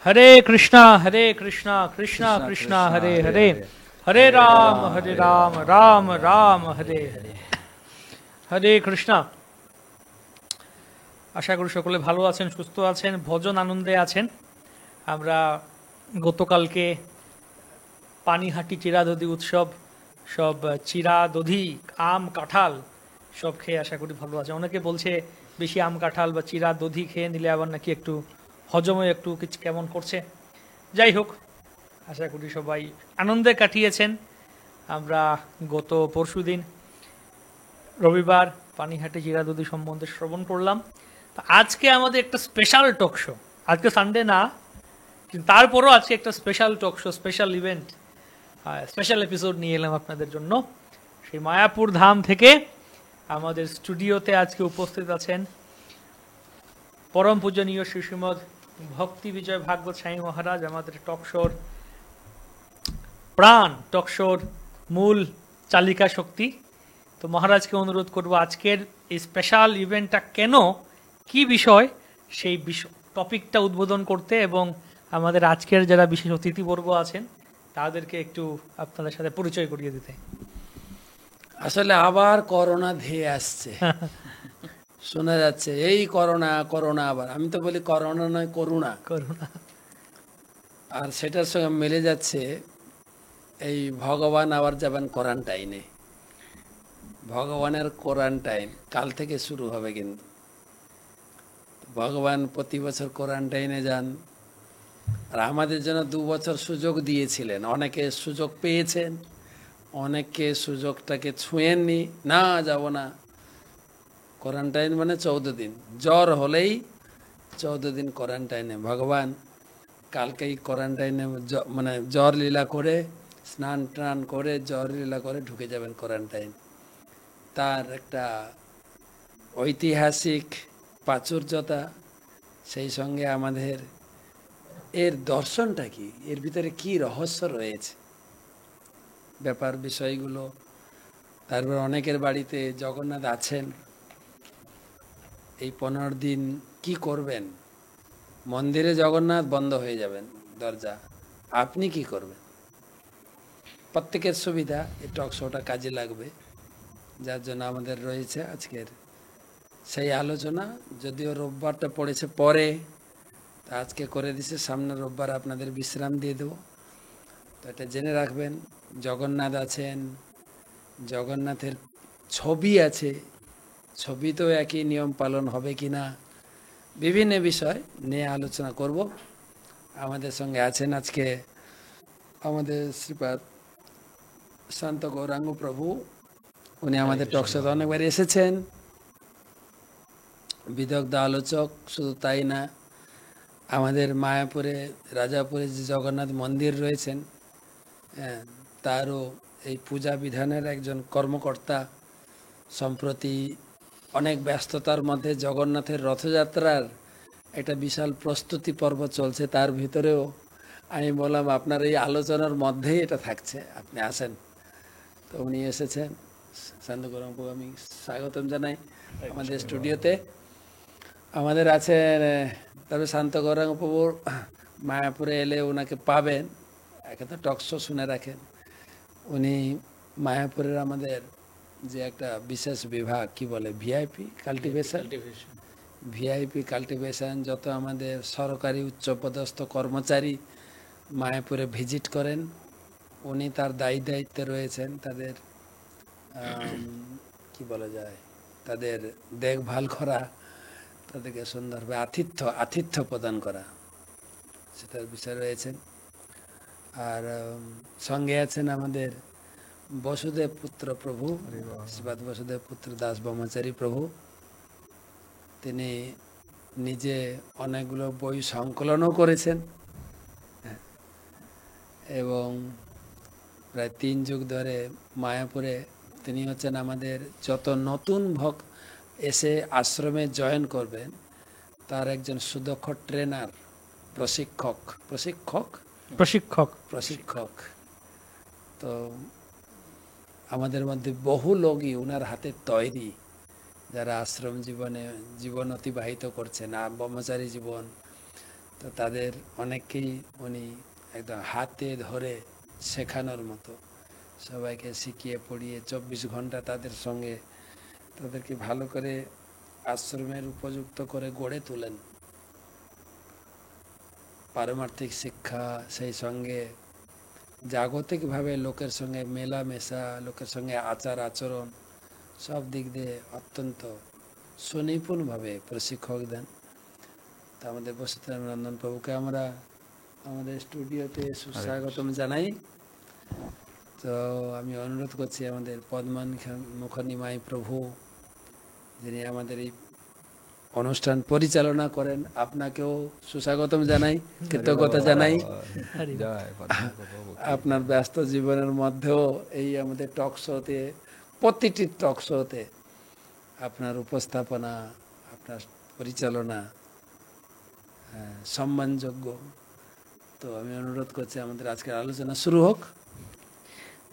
हरे कृष्णा कृष्णा कृष्णा कृष्णा कृष्णा हरे हरे हरे हरे हरे हरे राम राम राम राम राम राम हरे हरे हरे हरे। হরে কৃষ্ণা। আশা করি সকলে ভালো আছেন, সুস্থ আছেন, ভজন আনন্দে আছেন। আমরা গতকালকে পানিহাটি চিরা দধি উৎসব, সব চিরা দধি, আম কাঁঠাল সব খেয়ে আশা করি ভালো আছে। অনেকে বলছে বেশি আম কাঁঠাল বা চিরা দধি খেয়ে নিলে আবার নাকি একটু হজমে একটু কিছু কেমন করছে। যাই হোক, আশা করি সবাই আনন্দে কাটিয়েছেন। আমরা গত পরশুদিন রবিবার পানিহাটি জিরা দধি সম্বন্ধে শ্রবণ করলাম। তো আজকে আমাদের একটা স্পেশাল টক শো। আজকে সানডে না, কিন্তু তারপরও আজকে একটা special talk show, special event, special episode নিয়ে এলাম আপনাদের জন্য। সেই মায়াপুর ধাম থেকে আমাদের স্টুডিওতে আজকে উপস্থিত আছেন পরম পূজনীয় শ্রী শ্রীমদ ভক্তি বিজয় ভাগবত স্বামী মহারাজ, আমাদের টক শোর প্রাণ, টক শোর মূল চালিকা শক্তি। তো মহারাজকে অনুরোধ করব আজকের এই স্পেশাল ইভেন্টটা কেন, কি বিষয়, সেই টপিকটা উদ্বোধন করতে এবং আমাদের আজকের যারা বিশেষ অতিথিবর্গ আছেন তাদেরকে একটু আপনাদের সাথে পরিচয় করিয়ে দিতে। আসলে আবার করোনা ধেয়ে আসছে, শোনা যাচ্ছে এই করোনা করোনা। আবার আমি তো বলি করোনা নয়, করুণা। করুণা। আর সেটার সঙ্গে মিলে যাচ্ছে এই ভগবান আবার যাবেন কোয়ারেন্টাইনে। ভগবানের কোয়ারেন্টাইন কাল থেকে শুরু হবে, কিন্তু ভগবান প্রতি বছর কোয়ারেন্টাইনে যান। আর আমাদের জন্য 2 বছর সুযোগ দিয়েছিলেন, অনেকে সুযোগ পেয়েছেন, অনেকে সুযোগটাকে ছুঁয়েননি। না, যাব না। কোয়ারেন্টাইন মানে 14 দিন, জ্বর হলেই 14 দিন কোয়ারেন্টাইনে। ভগবান কালকেই কোয়ারেন্টাইনে মানে জ্বর লীলা করে, স্নান টান করে জ্বর লীলা করে ঢুকে যাবেন কোয়ারেন্টাইন। তার একটা ঐতিহাসিক প্রাচুর্যতা, সেই সঙ্গে আমাদের এর দর্শনটা কি, এর ভিতরে কি রহস্য রয়েছে, ব্যাপার বিষয়গুলো। তারপর অনেকের বাড়িতে জগন্নাথ আছেন, এই 15 দিন কি করবেন? মন্দিরে জগন্নাথ, বন্ধ হয়ে যাবেন দরজা, আপনি কি করবেন? প্রত্যেকের সুবিধা এই টক শোটা কাজে লাগবে, যার জন্য আমাদের রয়েছে আজকের সেই আলোচনা। যদিও রোববারটা পড়েছে পরে, তা আজকে করে দিছে, সামনে রোববার আপনাদের বিশ্রাম দিয়ে দেবো। তো এটা জেনে রাখবেন, জগন্নাথ আছেন, জগন্নাথের ছবি আছে, ছবিতেও একই নিয়ম পালন হবে কি না, বিভিন্ন বিষয় নিয়ে আলোচনা করব। আমাদের সঙ্গে আছেন আজকে আমাদের শ্রীপাদ শান্ত গৌরাঙ্গ প্রভু, উনি আমাদের টকশোতে অনেকবার এসেছেন, বিদগ্ধ আলোচক। শুধু তাই না, আমাদের মায়াপুরে রাজাপুরে যে জগন্নাথ মন্দির রয়েছেন, তারও এই পূজা বিধানের একজন কর্মকর্তা। সম্প্রতি অনেক ব্যস্ততার মধ্যে জগন্নাথের রথযাত্রার একটা বিশাল প্রস্তুতি পর্ব চলছে, তার ভিতরেও আমি বললাম আপনার এই আলোচনার মধ্যেই এটা থাকছে, আপনি আসেন। তো উনি এসেছেন, শান্ত গৌরাঙ্গ, আমি স্বাগতম জানাই আমাদের স্টুডিওতে। আমাদের আছেন তবে শান্ত গৌরাঙ্গ প্রভুর মায়াপুরে এলে ওনাকে পাবেন, একে তো টক শো শুনে রাখেন। উনি মায়াপুরের আমাদের যে একটা বিশেষ বিভাগ, কি বলে, ভিআইপি কাল্টিভেশন, ভিআইপি কাল্টিভেশন, যত আমাদের সরকারি উচ্চপদস্থ কর্মচারী মায়াপুরে ভিজিট করেন, উনি তার দায়িত্বে রয়েছেন। তাদের কি বলা যায়, তাদের দেখভাল করা, তাদেরকে সুন্দরভাবে আতিথ্য প্রদান করা, সেটার বিষয় রয়েছেন। আর সঙ্গে আছেন আমাদের বসুদেব পুত্র প্রভু, শ্রীপাদ বসুদেব পুত্র দাস ব্রহ্মচারী প্রভু। তিনি নিজে অনেকগুলো বই সংকলনও করেছেন এবং প্রায় 3 যুগ ধরে মায়াপুরে তিনি হচ্ছেন আমাদের যত নতুন ভক্ত এসে আশ্রমে জয়েন করবেন তার একজন সুদক্ষ ট্রেনার, প্রশিক্ষক প্রশিক্ষক প্রশিক্ষক। প্রশিক্ষক। তো আমাদের মধ্যে বহু লোকই ওনার হাতে তৈরি, যারা আশ্রম জীবন অতিবাহিত করছেন, ব্রহ্মচারী জীবন, তো তাদের অনেককেই উনি একদম হাতে ধরে শেখানোর মতো সবাইকে শিখিয়ে পড়িয়ে 24 ঘন্টা তাদের সঙ্গে তাদেরকে ভালো করে আশ্রমের উপযুক্ত করে গড়ে তোলেন। পারমার্থিক শিক্ষা, সেই সঙ্গে জাগতিকভাবে লোকের সঙ্গে মেলামেশা, লোকের সঙ্গে আচার আচরণ, সব দিক দিয়ে অত্যন্ত সুনিপুণভাবে প্রশিক্ষক দেন। তা আমাদের বসুধরাম রঞ্জন প্রভুকে আমরা আমাদের স্টুডিওতে সুস্বাগতম জানাই। তো আমি অনুরোধ করছি আমাদের পদ্মমুখনিমাই প্রভু, যিনি আমাদের এই অনুষ্ঠান পরিচালনা করেন, আপনাকেও সুস্বাগতম জানাই, কৃতজ্ঞতা জানাই। আপনার ব্যস্ত জীবনের মধ্যেও এই আমাদের টক শোতে, প্রতিটি টক শোতে আপনার উপস্থাপনা, আপনার পরিচালনা সম্মানযোগ্য। তো আমি অনুরোধ করছি আমাদের আজকের আলোচনা শুরু হোক।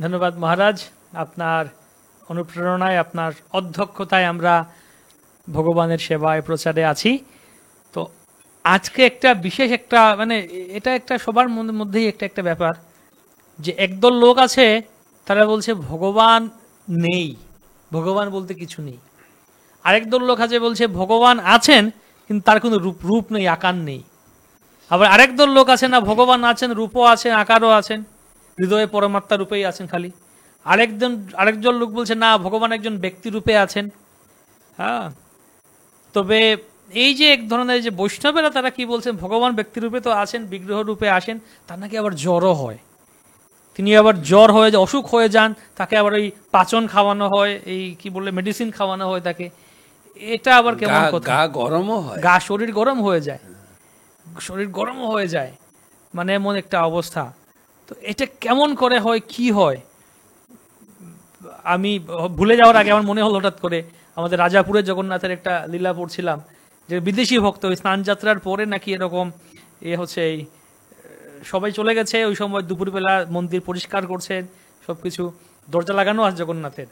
ধন্যবাদ মহারাজ, আপনার অনুপ্রেরণায়, আপনার অধ্যক্ষতায় আমরা ভগবানের সেবায় প্রচারে আছি। তো আজকে একটা বিশেষ একটা মানে এটা একটা সবার মধ্যেই একটা ব্যাপার, যে একদল লোক আছে তারা বলছে ভগবান নেই, ভগবান বলতে কিছু নেই। আরেক দল লোক আছে বলছে ভগবান আছেন কিন্তু তার কোনো রূপ নেই, আকার নেই। আবার আরেক দল লোক আছে না, ভগবান আছেন, রূপও আছেন, আকারও আছেন, হৃদয়ে পরমাত্মা রূপেই আছেন খালি। আরেকজন লোক বলছে না, ভগবান একজন ব্যক্তি রূপে আছেন। হ্যাঁ, তবে এই যে এক ধরনের যে বৈষ্ণবেরা তারা কি বলছেন, ভগবান ব্যক্তি রূপে তো আছেন, বিগ্রহ রূপে আসেন, তার নাকি আবার জ্বরও হয়। তিনি আবার জ্বর হয়ে যায়, অসুখ হয়ে যান, তাকে আবার ওই পাচন খাওয়ানো হয়, এই কি বললে মেডিসিন খাওয়ানো হয় তাকে। এটা আবার কেমন কথা? গা গরমও হয়, শরীর গরম হয়ে যায়, শরীর গরমও হয়ে যায়, মানে এমন একটা অবস্থা। তো এটা কেমন করে হয়, কি হয়? আমি ভুলে যাওয়ার আগে আমার মনে হলো হঠাৎ করে আমাদের রাজাপুরে জগন্নাথের একটা লীলা পড়ছিলাম, যে বিদেশি ভক্ত ওই স্নান যাত্রার পরে নাকি এরকম হচ্ছে, এই সবাই চলে গেছে, ওই সময় দুপুরবেলা মন্দির পরিষ্কার করছেন, সবকিছু দরজা লাগানো আছে জগন্নাথের,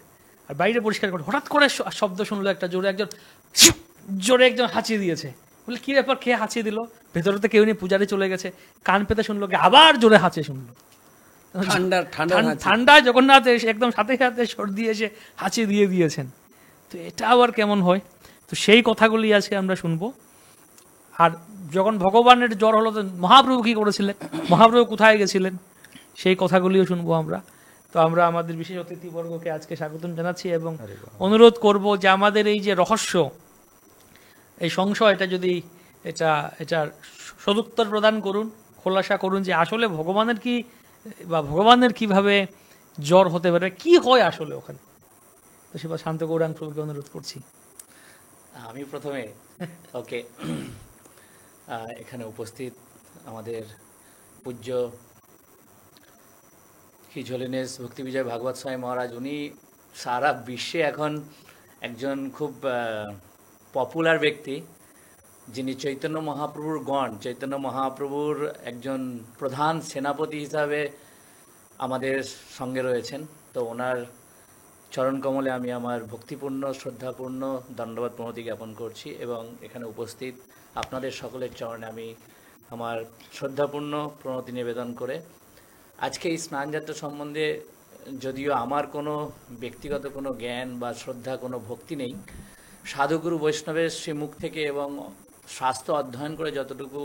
আর বাইরে পরিষ্কার করে হঠাৎ করে শব্দ শুনলো একটা জোরে, একজন হাঁচিয়ে দিয়েছে। বলে কি ব্যাপার, খেয়ে হাঁচিয়ে দিল? ভেতরে তো কেউ নেই, পূজারি চলে গেছে। কান পেতে শুনলো, আবার জোরে হাঁচিয়ে শুনলো। ঠান্ডায় জগন্নাথ একদম সাথে সাথে সর্দি এসে হাঁচিয়ে দিয়ে দিয়েছেন। তো এটা আবার কেমন হয়? তো সেই কথাগুলি আজকে আমরা শুনবো। আর যখন ভগবানের জ্বর হলো, তো মহাপ্রভু কি করেছিলেন, মহাপ্রভু কোথায় গেছিলেন, সেই কথাগুলিও শুনবো আমরা। তো আমরা আমাদের বিশেষ অতিথিবর্গকে আজকে স্বাগতম জানাচ্ছি এবং অনুরোধ করব যে আমাদের এই যে রহস্য, এই সংশয়টা যদি এটার সদুত্তর প্রদান করুন, খোলাসা করুন যে আসলে ভগবানের কি বা ভগবানের কিভাবে জ্বর হতে পারে, কি হয় আসলে ওখানে। তো সেবা শান্ত গৌরাঙ্গ প্রভুকে অনুরোধ করছি। আমি প্রথমে ওকে এখানে উপস্থিত আমাদের পূজ্য হিজ হোলিনেস ভক্তি বিজয় ভাগবত স্বামী মহারাজ, উনি সারা বিশ্বে এখন একজন খুব পপুলার ব্যক্তি, যিনি চৈতন্য মহাপ্রভুর একজন প্রধান সেনাপতি হিসাবে আমাদের সঙ্গে রয়েছেন। তো ওনার চরণকমলে আমি আমার ভক্তিপূর্ণ শ্রদ্ধাপূর্ণ দণ্ডবত প্রণতি জ্ঞাপন করছি এবং এখানে উপস্থিত আপনাদের সকলের চরণে আমি আমার শ্রদ্ধাপূর্ণ প্রণতি নিবেদন করে আজকে এই স্নানযাত্রা সম্বন্ধে যদিও আমার কোনো ব্যক্তিগত কোনো জ্ঞান বা শ্রদ্ধা, কোনো ভক্তি নেই, সাধুগুরু বৈষ্ণবের শ্রীমুখ থেকে এবং শাস্ত্র অধ্যয়ন করে যতটুকু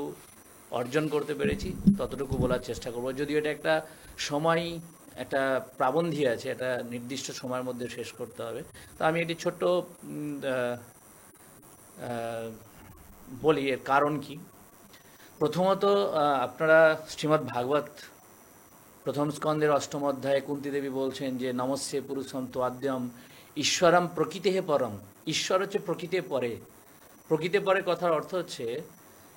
অর্জন করতে পেরেছি ততটুকু বলার চেষ্টা করব। যদিও এটা একটা সময়, একটা প্রাবন্ধী আছে, এটা নির্দিষ্ট সময়ের মধ্যে শেষ করতে হবে। তো আমি একটি ছোট্ট বলি এর কারণ কি। প্রথমত আপনারা শ্রীমদ্ ভাগবত প্রথম স্কন্ধের অষ্টম অধ্যায়ে কুন্তি দেবী বলছেন যে নমস্যে পুরুষম তোয়াদ্যম ঈশ্বরম প্রকৃতে পরম। ঈশ্বর হচ্ছে প্রকৃতে পরে। প্রকৃতে পরে কথার অর্থ হচ্ছে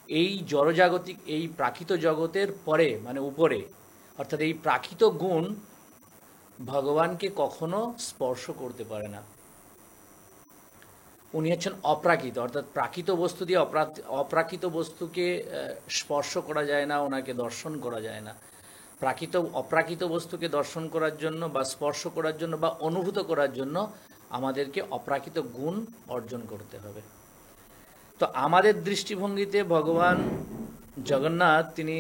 এই জড়জাগতিক, এই প্রাকৃত জগতের পরে, মানে উপরে, অর্থাৎ এই প্রাকৃত গুণ ভগবানকে কখনো স্পর্শ করতে পারে না। উনি হচ্ছেন অপ্রাকৃত, অর্থাৎ প্রাকৃত বস্তু দিয়ে অপ্রাকৃত বস্তুকে স্পর্শ করা যায় না, ওনাকে দর্শন করা যায় না। অপ্রাকৃত বস্তুকে দর্শন করার জন্য বা স্পর্শ করার জন্য বা অনুভূত করার জন্য আমাদেরকে অপ্রাকৃত গুণ অর্জন করতে হবে। তো আমাদের দৃষ্টিভঙ্গিতে ভগবান জগন্নাথ তিনি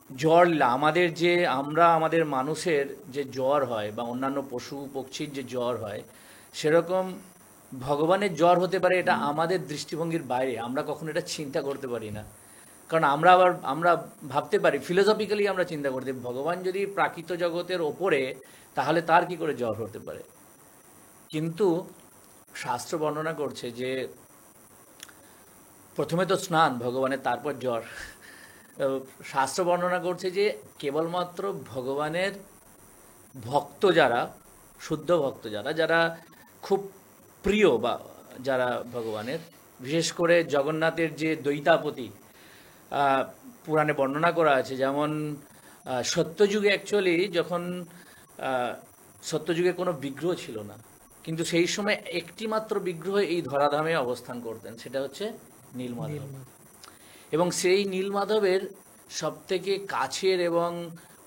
জ্বর লীলা, আমাদের যে আমাদের মানুষের যে জ্বর হয় বা অন্যান্য পশু পক্ষীর যে জ্বর হয়, সেরকম ভগবানের জ্বর হতে পারে, এটা আমাদের দৃষ্টিভঙ্গির বাইরে, আমরা কখনো এটা চিন্তা করতে পারি না। কারণ আমরা ভাবতে পারি, ফিলোসফিক্যালি আমরা চিন্তা করতে, ভগবান যদি প্রাকৃত জগতের ওপরে, তাহলে তার কি করে জ্বর হতে পারে। কিন্তু শাস্ত্র বর্ণনা করছে যে প্রথমে তো স্নান ভগবানের, তারপর জ্বর। শাস্ত্র বর্ণনা করছে যে কেবলমাত্র ভগবানের ভক্ত যারা, শুদ্ধ ভক্ত যারা, যারা খুব প্রিয় বা যারা ভগবানের, বিশেষ করে জগন্নাথের যে দ্বৈতাপতি পুরাণে বর্ণনা করা আছে, যেমন সত্যযুগে অ্যাকচুয়ালি যখন সত্যযুগে কোনো বিগ্রহ ছিল না, কিন্তু সেই সময় একটি মাত্র বিগ্রহ এই ধরাধামে অবস্থান করতেন, সেটা হচ্ছে নীলমাধব। এবং সেই নীলমাধবের সবথেকে কাছের এবং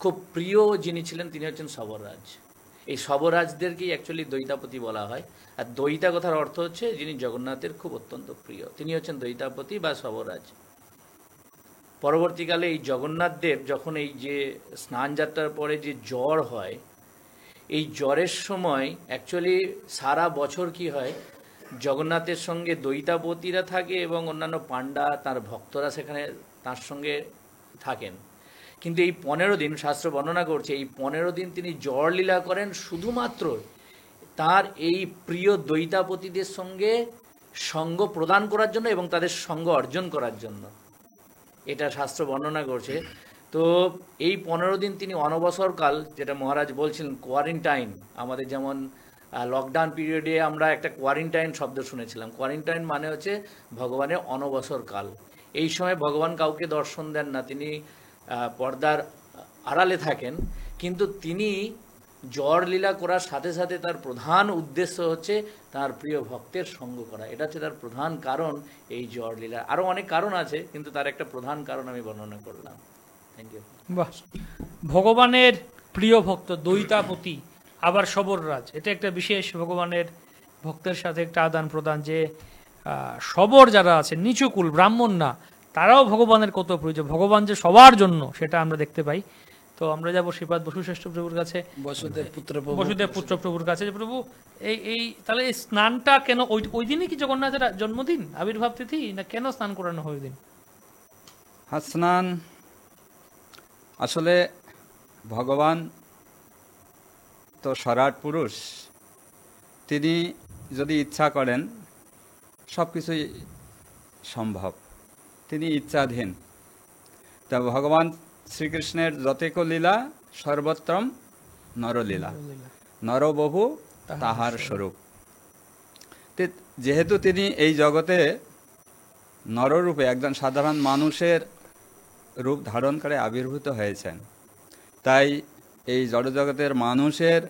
খুব প্রিয় যিনি ছিলেন, তিনি হচ্ছেন শবররাজ। এই শবরাজদেরকেই অ্যাকচুয়ালি দ্বৈতাপতি বলা হয়। আর দ্বৈতা কথার অর্থ হচ্ছে যিনি জগন্নাথের খুব অত্যন্ত প্রিয়, তিনি হচ্ছেন দ্বৈতাপতি বা শবরাজ। পরবর্তীকালে এই জগন্নাথ দেব যখন এই যে স্নান যাত্রার পরে যে জ্বর হয়, এই জ্বরের সময় অ্যাকচুয়ালি সারা বছর কি হয়, জগন্নাথের সঙ্গে দ্বৈতাপতিরা থাকে এবং অন্যান্য পাণ্ডা তার ভক্তরা সেখানে তার সঙ্গে থাকেন। কিন্তু এই 15 দিন শাস্ত্র বর্ণনা করছে, এই 15 দিন তিনি জ্বর লীলা করেন শুধুমাত্র তার এই প্রিয় দ্বৈতাপতিদের সঙ্গে সঙ্গ প্রদান করার জন্য এবং তাদের সঙ্গ অর্জন করার জন্য। এটা শাস্ত্র বর্ণনা করছে। তো এই 15 দিন তিনি অনবসরকাল, যেটা মহারাজ বলছিলেন কোয়ারেন্টাইন, আমাদের যেমন লকডাউন পিরিয়ডে আমরা একটা কোয়ারেন্টাইন শব্দ শুনেছিলাম, কোয়ারেন্টাইন মানে হচ্ছে ভগবানের অনবসরকাল। এই সময় ভগবান কাউকে দর্শন দেন না, তিনি পর্দার আড়ালে থাকেন, কিন্তু তিনি জ্বর লীলা করার সাথে সাথে তার প্রধান উদ্দেশ্য হচ্ছে তার প্রিয় ভক্তের সঙ্গ করা। এটা হচ্ছে তার প্রধান কারণ এই জ্বর লীলা। আরও অনেক কারণ আছে, কিন্তু তার একটা প্রধান কারণ আমি বর্ণনা করলাম। Thank you. বাহ, ভগবানের প্রিয় ভক্ত দ্বৈতাপতি আবার শবররাজ, এটা একটা বিশেষ ভগবানের ভক্তের সাথে একটা আদান প্রদান, যে শবর যারা আছে, নিচুকুল ব্রাহ্মণ না, তারাও ভগবানের কত প্রয়োজন, ভগবান যে সবার জন্য সেটা আমরা দেখতে পাই। তো আমরা যাবো শ্রীপাদ বসুশ্রেষ্ঠ প্রভুর কাছে, বসুদেব পুত্র প্রভুর কাছে। যে প্রভু, এই তাহলে এই স্নানটা কেন ওই দিনই কি জগন্নাথের জন্মদিন, আবির্ভাব তিথি, না কেন স্নান করানো হয় ওই দিন? হ্যাঁ, স্নান আসলে ভগবান তো সরাট পুরুষ, তিনি যদি ইচ্ছা করেন সব কিছুই সম্ভব, তিনি ইচ্ছাধীন। তা ভগবান শ্রীকৃষ্ণের যতেক লীলা সর্বত্রম নরলীলা, নরবহু তাহার স্বরূপ। যেহেতু তিনি এই জগতে নররূপে একজন সাধারণ মানুষের রূপ ধারণ করে আবির্ভূত হয়েছেন, তাই এই জড়জগতের মানুষের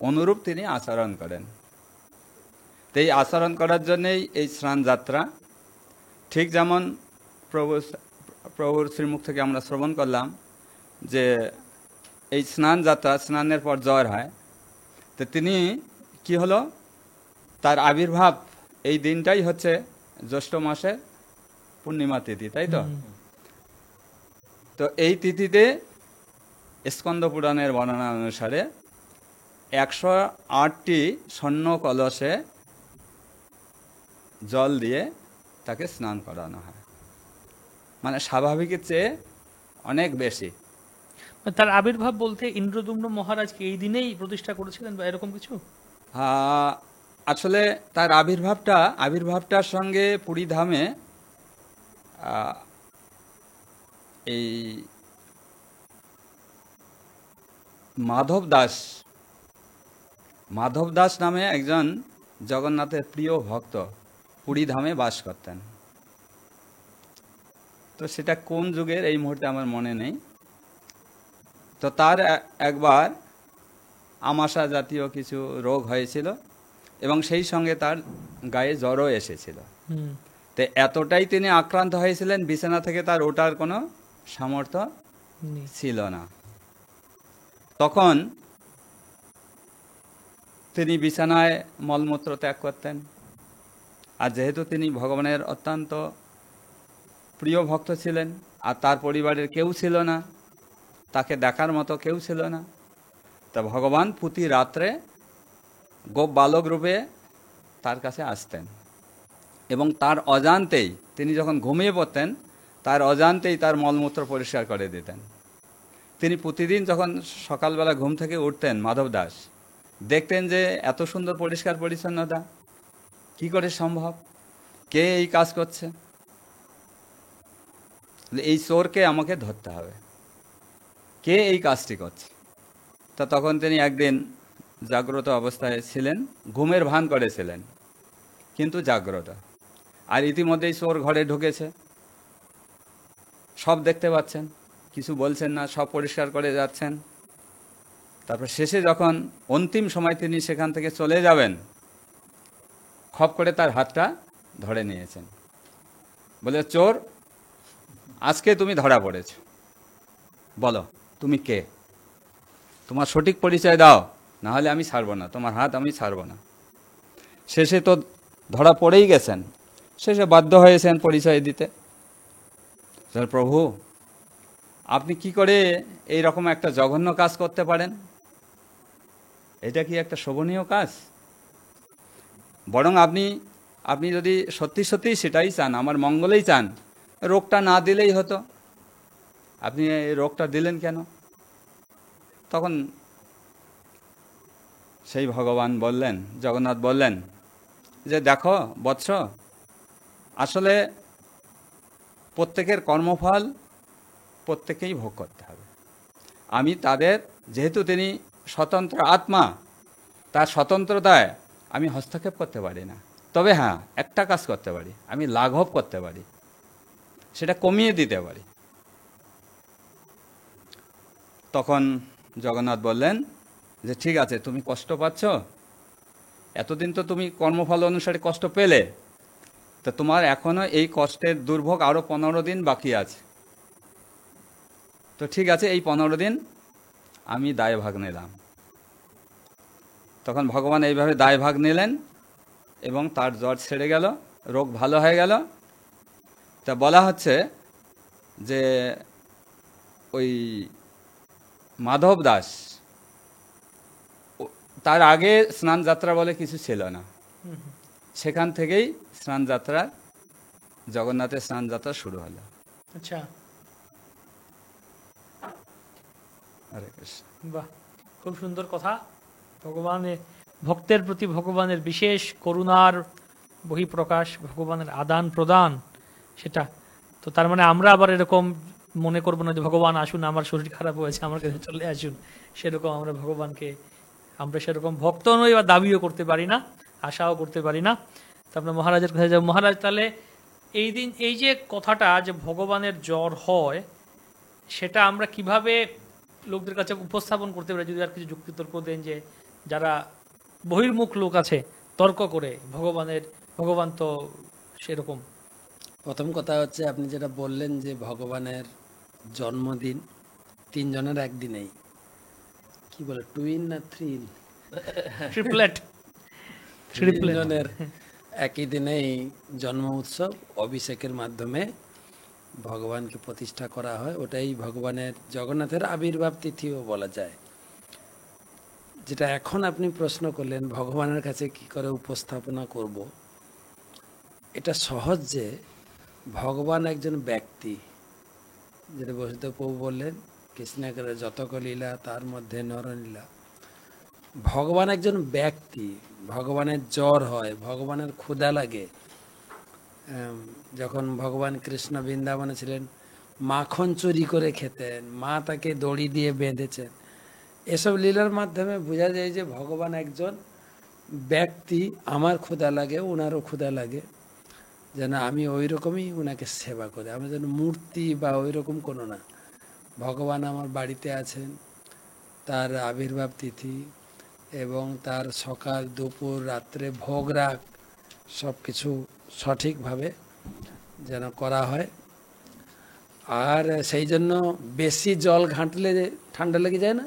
অনুরূপ তিনি আচরণ করেন। তো এই আচরণ করার জন্যেই এই স্নান যাত্রা। ঠিক যেমন প্রভুর শ্রীমুখ থেকে আমরা শ্রবণ করলাম যে এই স্নান যাত্রা, স্নানের পর জ্বর হয়, তো তিনি কি হলো, তার আবির্ভাব এই দিনটাই হচ্ছে জ্যৈষ্ঠ মাসের পূর্ণিমা তিথি, তাই তো? তো এই তিথিতে স্কন্দ পুরাণের বর্ণনা অনুসারে 108টি স্বর্ণ কলসে জল দিয়ে তাকে স্নান করানো হয়, মানে স্বাভাবিকের চেয়ে অনেক বেশি। তার আবির্ভাব বলতে ইন্দ্রদুম্ন মহারাজকে এই দিনেই প্রতিষ্ঠা করেছিলেন বা এরকম কিছু? আসলে তার আবির্ভাবটার সঙ্গে পুরীধামে এই মাধব দাস নামে একজন জগন্নাথের প্রিয় ভক্ত পুরীধামে বাস করতেন। তো সেটা কোন যুগের এই মুহূর্তে আমার মনে নেই। তো তার একবার আমাশা জাতীয় কিছু রোগ হয়েছিল এবং সেই সঙ্গে তার গায়ে জ্বরও এসেছিল। তো এতটাই তিনি আক্রান্ত হয়েছিলেন, বিছানা থেকে তার ওঠার কোনো সামর্থ্য ছিল না। তখন তিনি বিছানায় মলমূত্র ত্যাগ করতেন। আর যেহেতু তিনি ভগবানের অত্যন্ত প্রিয় ভক্ত ছিলেন, আর তার পরিবারের কেউ ছিল না, তাকে দেখার মতো কেউ ছিল না। তা ভগবান প্রতি রাত্রে গোপ বালক রূপে তার কাছে আসতেন, এবং তার অজান্তেই তিনি যখন ঘুমিয়ে পড়তেন তার অজান্তেই তার মলমূত্র পরিষ্কার করে দিতেন। তিনি প্রতিদিন যখন সকালবেলা ঘুম থেকে উঠতেন মাধব দাস, দেখতেন যে এত সুন্দর পরিষ্কার পরিচ্ছন্নতা কি করে সম্ভব, কে এই কাজ করছে, এই চোরকে আমাকে ধরতে হবে, কে এই কাজটি করছে। তা তখন তিনি একদিন জাগ্রত অবস্থায় ছিলেন, ঘুমের ভান করেছিলেন কিন্তু জাগ্রত, আর ইতিমধ্যেই চোর ঘরে ঢুকেছে, সব দেখতে পাচ্ছেন, কিছু বলছেন না, সব পরিষ্কার করে যাচ্ছেন। তারপর শেষে যখন অন্তিম সময় তিনি সেখান থেকে চলে যাবেন, খপ করে তার হাতটা ধরে নিয়েছেন, বলে, চোর, আজকে তুমি ধরা পড়েছ, বলো তুমি কে, তোমার সঠিক পরিচয় দাও, না হলে আমি ছাড়বো না, তোমার হাত আমি ছাড়বো না। শেষে তো ধরা পড়েই গেছেন, শেষে বাধ্য হয়েছেন পরিচয় দিতে। প্রভু, আপনি কি করে এই রকম একটা জঘন্য কাজ করতে পারেন? এটা কি একটা শোভনীয় কাজ? বরং আপনি যদি সত্যি সত্যি সেটাই চান, আমার মঙ্গলেই চান, রোগটা না দিলেই হতো, আপনি এই রোগটা দিলেন কেন? তখন সেই ভগবান বললেন, জগন্নাথ বললেন যে, দেখো বৎস, আসলে প্রত্যেকের কর্মফল প্রত্যেকেই ভোগ করতে হবে। আমি তাদের, যেহেতু তিনি স্বতন্ত্র আত্মা, তার স্বতন্ত্রতায় আমি হস্তক্ষেপ করতে পারি না, তবে হ্যাঁ একটা কাজ করতে পারি, আমি লাঘব করতে পারি, সেটা কমিয়ে দিতে পারি। তখন জগন্নাথ বললেন যে, ঠিক আছে, তুমি কষ্ট পাচ্ছ, এতদিন তো তুমি কর্মফল অনুসারে কষ্ট পেলে, তা তোমার এখনো এই কষ্টের দুর্ভোগ আরো 15 দিন বাকি আছে, তো ঠিক আছে, এই 15 দিন আমি দায়ভাগ নিলাম। তখন ভগবান এইভাবে দায়ভাগ নিলেন এবং তার জ্বর ছেড়ে গেল, রোগ ভালো হয়ে গেল। তা বলা হচ্ছে যে ওই মাধব দাস, তার আগে স্নান যাত্রা বলে কিছু ছিল না, সেখান থেকেই স্নান যাত্রা, জগন্নাথের স্নান যাত্রা শুরু হলো। আচ্ছা, হরে কৃষ্ণ। বাহ, খুব সুন্দর কথা। ভগবানের ভক্তের প্রতি ভগবানের বিশেষ করুণার বহিঃপ্রকাশ, ভগবানের আদান প্রদান, সেটা তো তার মানে আমরা আবার এরকম মনে করবো না যে ভগবান আসুন, আমার শরীর খারাপ হয়েছে, আমার কাছে চলে আসুন, সেরকম আমরা ভগবানকে, আমরা সেরকম ভক্ত নই বা দাবিও করতে পারি না, আশাও করতে পারি না। তারপরে মহারাজের কাছে যাব। মহারাজ, তাহলে এই দিন এই যে কথাটা যে ভগবানের জ্বর হয়, সেটা আমরা কিভাবে লোকদের কাছে উপস্থাপন করতে পারি? যদি আর কিছু যুক্তিতর্ক দেন, যে যারা বহির্মুখ লোক আছে তর্ক করে ভগবান তো সেরকম। প্রথম কথা হচ্ছে, আপনি যেটা বললেন যে ভগবানের জন্মদিন 3 জনের একদিনেই, কি বলে, টুইন না থ্রিল, ট্রিপলেট, 3 জনের একই দিনেই জন্ম উৎসব, অভিষেকের মাধ্যমে ভগবানকে প্রতিষ্ঠা করা হয়। ওটাই ভগবানের, জগন্নাথের আবির্ভাব তিথিও বলা যায়। যেটা এখন আপনি প্রশ্ন করলেন, ভগবানের কাছে কি করে উপস্থাপনা করব, এটা সহজ। যে ভগবান একজন ব্যক্তি, যেটা বসুদেব প্রভু বললেন, কৃষ্ণের যতক লীলা তার মধ্যে নরলীলা। ভগবান একজন ব্যক্তি, ভগবানের জ্বর হয়, ভগবানের ক্ষুধা লাগে। যখন ভগবান কৃষ্ণ বৃন্দাবনে ছিলেন, মাখন চুরি করে খেতেন, মা তাকে দড়ি দিয়ে বেঁধেছেন। এসব লীলার মাধ্যমে বোঝা যায় যে ভগবান একজন ব্যক্তি, আমার ক্ষুধা লাগে, ওনারও ক্ষুধা লাগে, যেন আমি ওই রকমই ওনাকে সেবা করি। আমি যেন মূর্তি বা ওই রকম কোনো না, ভগবান আমার বাড়িতে আছেন, তার আবির্ভাব তিথি এবং তার সকাল দুপুর রাত্রে ভোগ রাগ সব কিছু সঠিকভাবে যেন করা হয়। আর সেই জন্য বেশি জল ঘাঁটলে ঠান্ডা লেগে যায় না,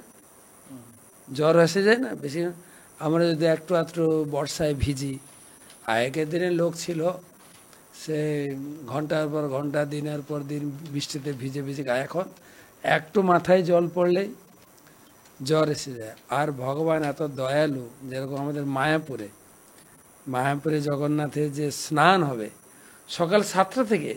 জ্বর এসে যায় না বেশি। আমরা যদি একটু বর্ষায় ভিজি, আগের দিনের লোক ছিল সে ঘন্টার পর ঘন্টা, দিনের পর দিন বৃষ্টিতে ভিজে ভিজে গায়ে, এখন একটু মাথায় জল পড়লেই জ্বর এসে যায়। আর ভগবান এত দয়ালু, যেরকম আমাদের মায়াপুরে জগন্নাথের যে স্নান হবে সকাল 7টা থেকে,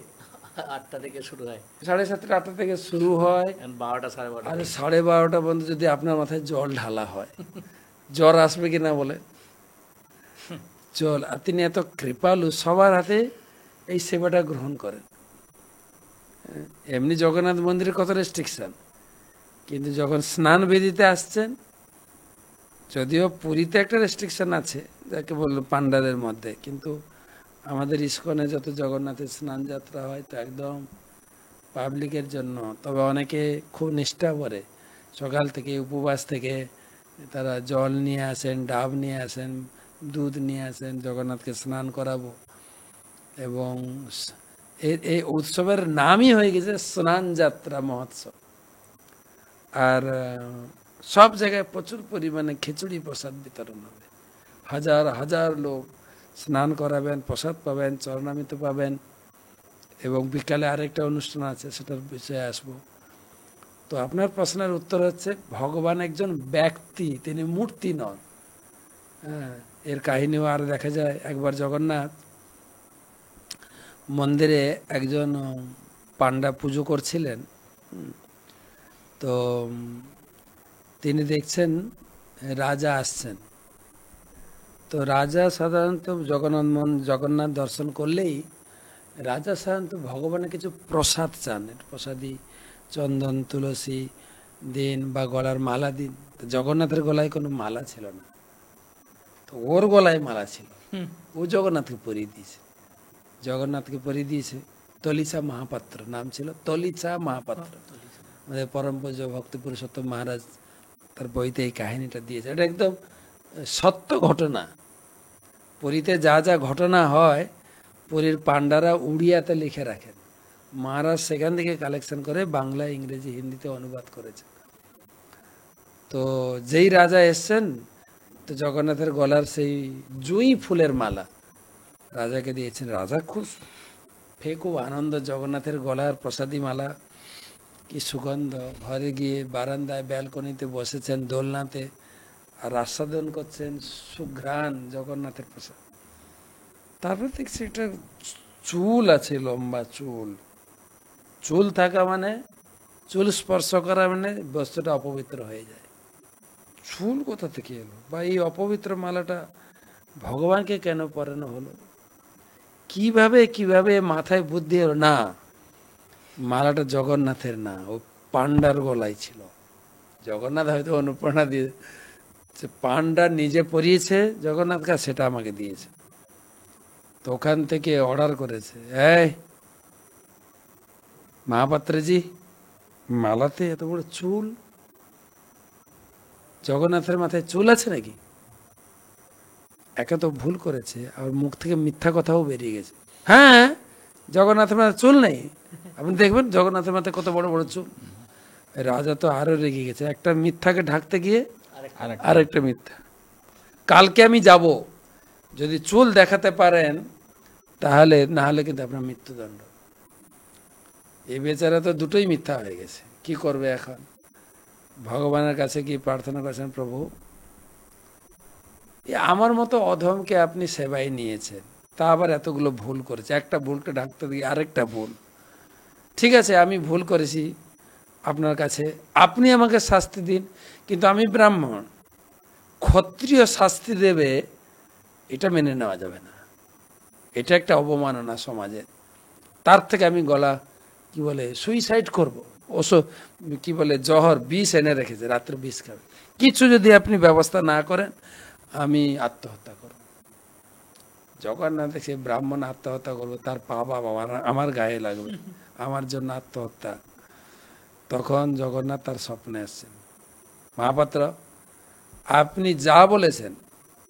8টা থেকে শুরু হয়, 7:30 8টা থেকে শুরু হয়, 12টা 12:30। আর 12:30 পর্যন্ত যদি আপনার মাথায় জল ঢালা হয়, জ্বর আসবে কিনা বলে জল। আর তিনি এত কৃপালু, সবার হাতে এই সেবাটা গ্রহণ করেন। এমনি জগন্নাথ মন্দিরে কত রেস্ট্রিকশন, কিন্তু যখন স্নান বেদিতে আসছেন, যদিও পুরীতে একটা রেস্ট্রিকশন আছে যাকে বললো পান্ডাদের মধ্যে, কিন্তু আমাদের ইস্কনে যত জগন্নাথের স্নান যাত্রা হয় তো একদম পাবলিকের জন্য। তবে অনেকে খুব নিষ্ঠা করে, সকাল থেকে উপবাস থেকে তারা জল নিয়ে আসেন, ডাব নিয়ে আসেন, দুধ নিয়ে আসেন, জগন্নাথকে স্নান করাবো। এবং এই উৎসবের নামই হয়ে গেছে স্নান যাত্রা মহোৎসব। আর সব জায়গায় প্রচুর পরিমাণে খিচুড়ি প্রসাদ বিতরণ হবে, হাজার হাজার লোক স্নান করাবেন, প্রসাদ পাবেন, চরণামৃত পাবেন। এবং বিকালে আরেকটা অনুষ্ঠান আছে, সেটার বিষয়ে আসবো। তো আপনার প্রশ্নের উত্তর হচ্ছে, ভগবান একজন ব্যক্তি, তিনি মূর্তি নন। হ্যাঁ, এর কাহিনীও আর দেখা যায়। একবার জগন্নাথ মন্দিরে একজন পান্ডা পুজো করছিলেন। তো তিনি দেখছেন রাজা আসছেন। তো রাজা সাধারণত জগন্নাথ দর্শন করলেই রাজা সাধারণত ভগবানের কিছু প্রসাদ চান, প্রসাদী চন্দন তুলসী দিন বা গলার মালা দিন। তো জগন্নাথের গলায় কোনো মালা ছিল না, তো ওর গলায় মালা ছিল, ও জগন্নাথকে পরিয়ে দিয়েছে। তলিচা মহাপাত্র নাম ছিল, তলিচা মহাপাত্র। আমাদের পরম পূজ্য ভক্তি পুরুষোত্তম মহারাজ তার বইতে এই কাহিনীটা দিয়েছে। এটা একদম সত্য ঘটনা। পুরীতে যা যা ঘটনা হয়, পুরীর পান্ডারা উড়িয়াতে লিখে রাখেন, মহারাজ সেখান থেকে কালেকশন করে বাংলা, ইংরেজি, হিন্দিতে অনুবাদ করেছেন। তো যেই রাজা এসছেন, তো জগন্নাথের গলার সেই জুঁই ফুলের মালা রাজাকে দিয়েছেন। রাজা খুব খুব আনন্দ, জগন্নাথের গলার প্রসাদী মালা, কি সুগন্ধ। ঘরে গিয়ে বারান্দায় ব্যালকনিতে বসেছেন, দোলনাতে, আর আস্বাদন করছেন সুঘ্রাণ জগন্নাথের প্রসাদ। তারপর দেখছি একটা চুল আছে, লম্বা চুল। চুল থাকা মানে, চুল স্পর্শ করা মানে বস্তুটা অপবিত্র হয়ে যায়। চুল কোথা থেকে এলো, বা এই অপবিত্র মালাটা ভগবানকে কেন পরানো হলো, কিভাবে মাথায় বুদ্ধি এলো? না, মালাটা জগন্নাথের না, ও পান্ডার গলায় ছিল। জগন্নাথ হয়তো অনুপ্রেরণা দিয়ে, পান্ডা নিজে পরিয়েছে জগন্নাথকে, সেটা আমাকে দিয়েছে। তো ওখান থেকে অর্ডার করেছে, এই মহাপাত্রজি, মালাতে এত বড় চুল, জগন্নাথের মাথায় চুল আছে নাকি? একে তো ভুল করেছে, আর মুখ থেকে মিথ্যা কথাও বেরিয়ে গেছে। হ্যাঁ, জগন্নাথের মাথায় চুল নেই, আপনি দেখবেন জগন্নাথের মাথায় কত বড় বড় চুল। রাজা তো আরো রেগে গেছে, একটা মিথ্যাকে ঢাকতে গিয়ে আরেকটা মিথ্যা। কালকে আমি যাব, যদি চুল দেখাতে পারেন তাহলে, না হলে কিন্তু আপনার মৃত্যুদণ্ড। এই বেচারা তো দুটোই মিথ্যা হয়ে গেছে, কি করবে এখন? ভগবানের কাছে কি প্রার্থনা করেছেন, প্রভু আমার মতো অধমকে আপনি সেবায় নিয়েছেন, তা আবার এতগুলো ভুল করেছে, একটা ভুলকে ঢাকতে দিয়ে আরেকটা ভুল। ঠিক আছে, আমি ভুল করেছি আপনার কাছে, আপনি আমাকে শাস্তি দিন, কিন্তু আমি ব্রাহ্মণ, ক্ষত্রিয় শাস্তি দেবে এটা মেনে নেওয়া যাবে না, এটা একটা অবমাননা সমাজে। তার থেকে আমি গলা কি বলে সুইসাইড করব, কি বলে জহর বিষ এনে রেখেছে, রাত্রে বিষ খাবে, কিছু যদি আপনি ব্যবস্থা না করেন আমি আত্মহত্যা করব। জগন্নাথ সে ব্রাহ্মণ আত্মহত্যা করবো, তার পাপ আমার গায়ে লাগবে, আমার জন্য আত্মহত্যা। তখন জগন্নাথ তার স্বপ্নে আসছেন, মহাপাত্র আপনি যা বলেছেন,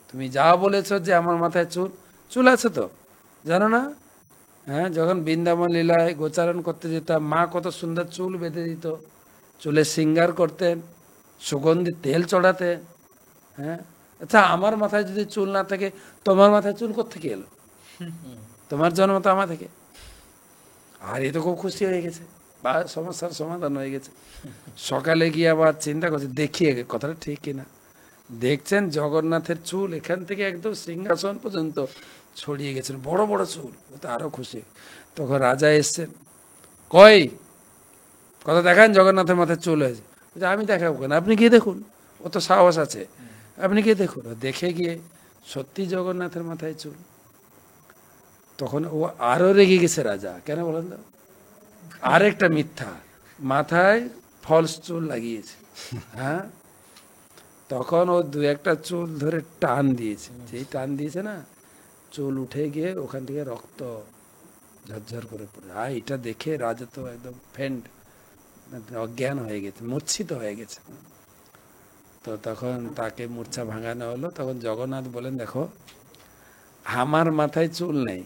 তুমি যা বলেছ যে আমার মাথায় চুল আছে তো, জানো না? হ্যাঁ, যখন বৃন্দাবন লীলায় গোচারণ করতে যেতাম, মা কত সুন্দর চুল বেঁধে দিত, চুলে শৃঙ্গার করতেন, সুগন্ধি তেল চড়াতেন। হ্যাঁ, আচ্ছা আমার মাথায় যদি চুল না থাকে, তোমার মাথায় চুল কোত্থেকে এলো? তোমার জন্ম তো আমার থেকে। আর এ তো খুব খুশি হয়ে গেছে, বা সমস্যার সমাধান হয়ে গেছে। সকালে গিয়ে আবার চিন্তা করছে, দেখি আগে কথাটা ঠিক কিনা। দেখছেন জগন্নাথের চুল এখান থেকে একদম সিংহাসন পর্যন্ত ছড়িয়ে গেছেন, বড় বড় চুল। ও তো আরো খুশি। তখন রাজা এসছেন, কই কথা দেখান, জগন্নাথের মাথায় চুল হয়েছে। বলছে, আমি দেখাবো কেন, আপনি গিয়ে দেখুন, ও তো সাহস আছে, আপনি গিয়ে দেখুন। ও দেখে গিয়ে সত্যি জগন্নাথের মাথায় চুল। তখন ও আরো রেগে গেছে রাজা, কেন বলেন তো? আরেকটা মিথ্যা, মাথায় ফলস চুল লাগিয়েছে। হ্যাঁ, তখন ও দু একটা চুল ধরে টান দিয়েছে, যেই টান দিয়েছে না, চুল উঠে গিয়ে ওখান থেকে রক্ত ঝরঝর করে পড়ে। আর এটা দেখে রাজা তো একদম ফেন্ড, অজ্ঞান হয়ে গেছে, মূর্ছিত হয়ে গেছে। তো তখন তাকে মূর্ছা ভাঙানো হলো। তখন জগন্নাথ বলেন, দেখো আমার মাথায় চুল নেই,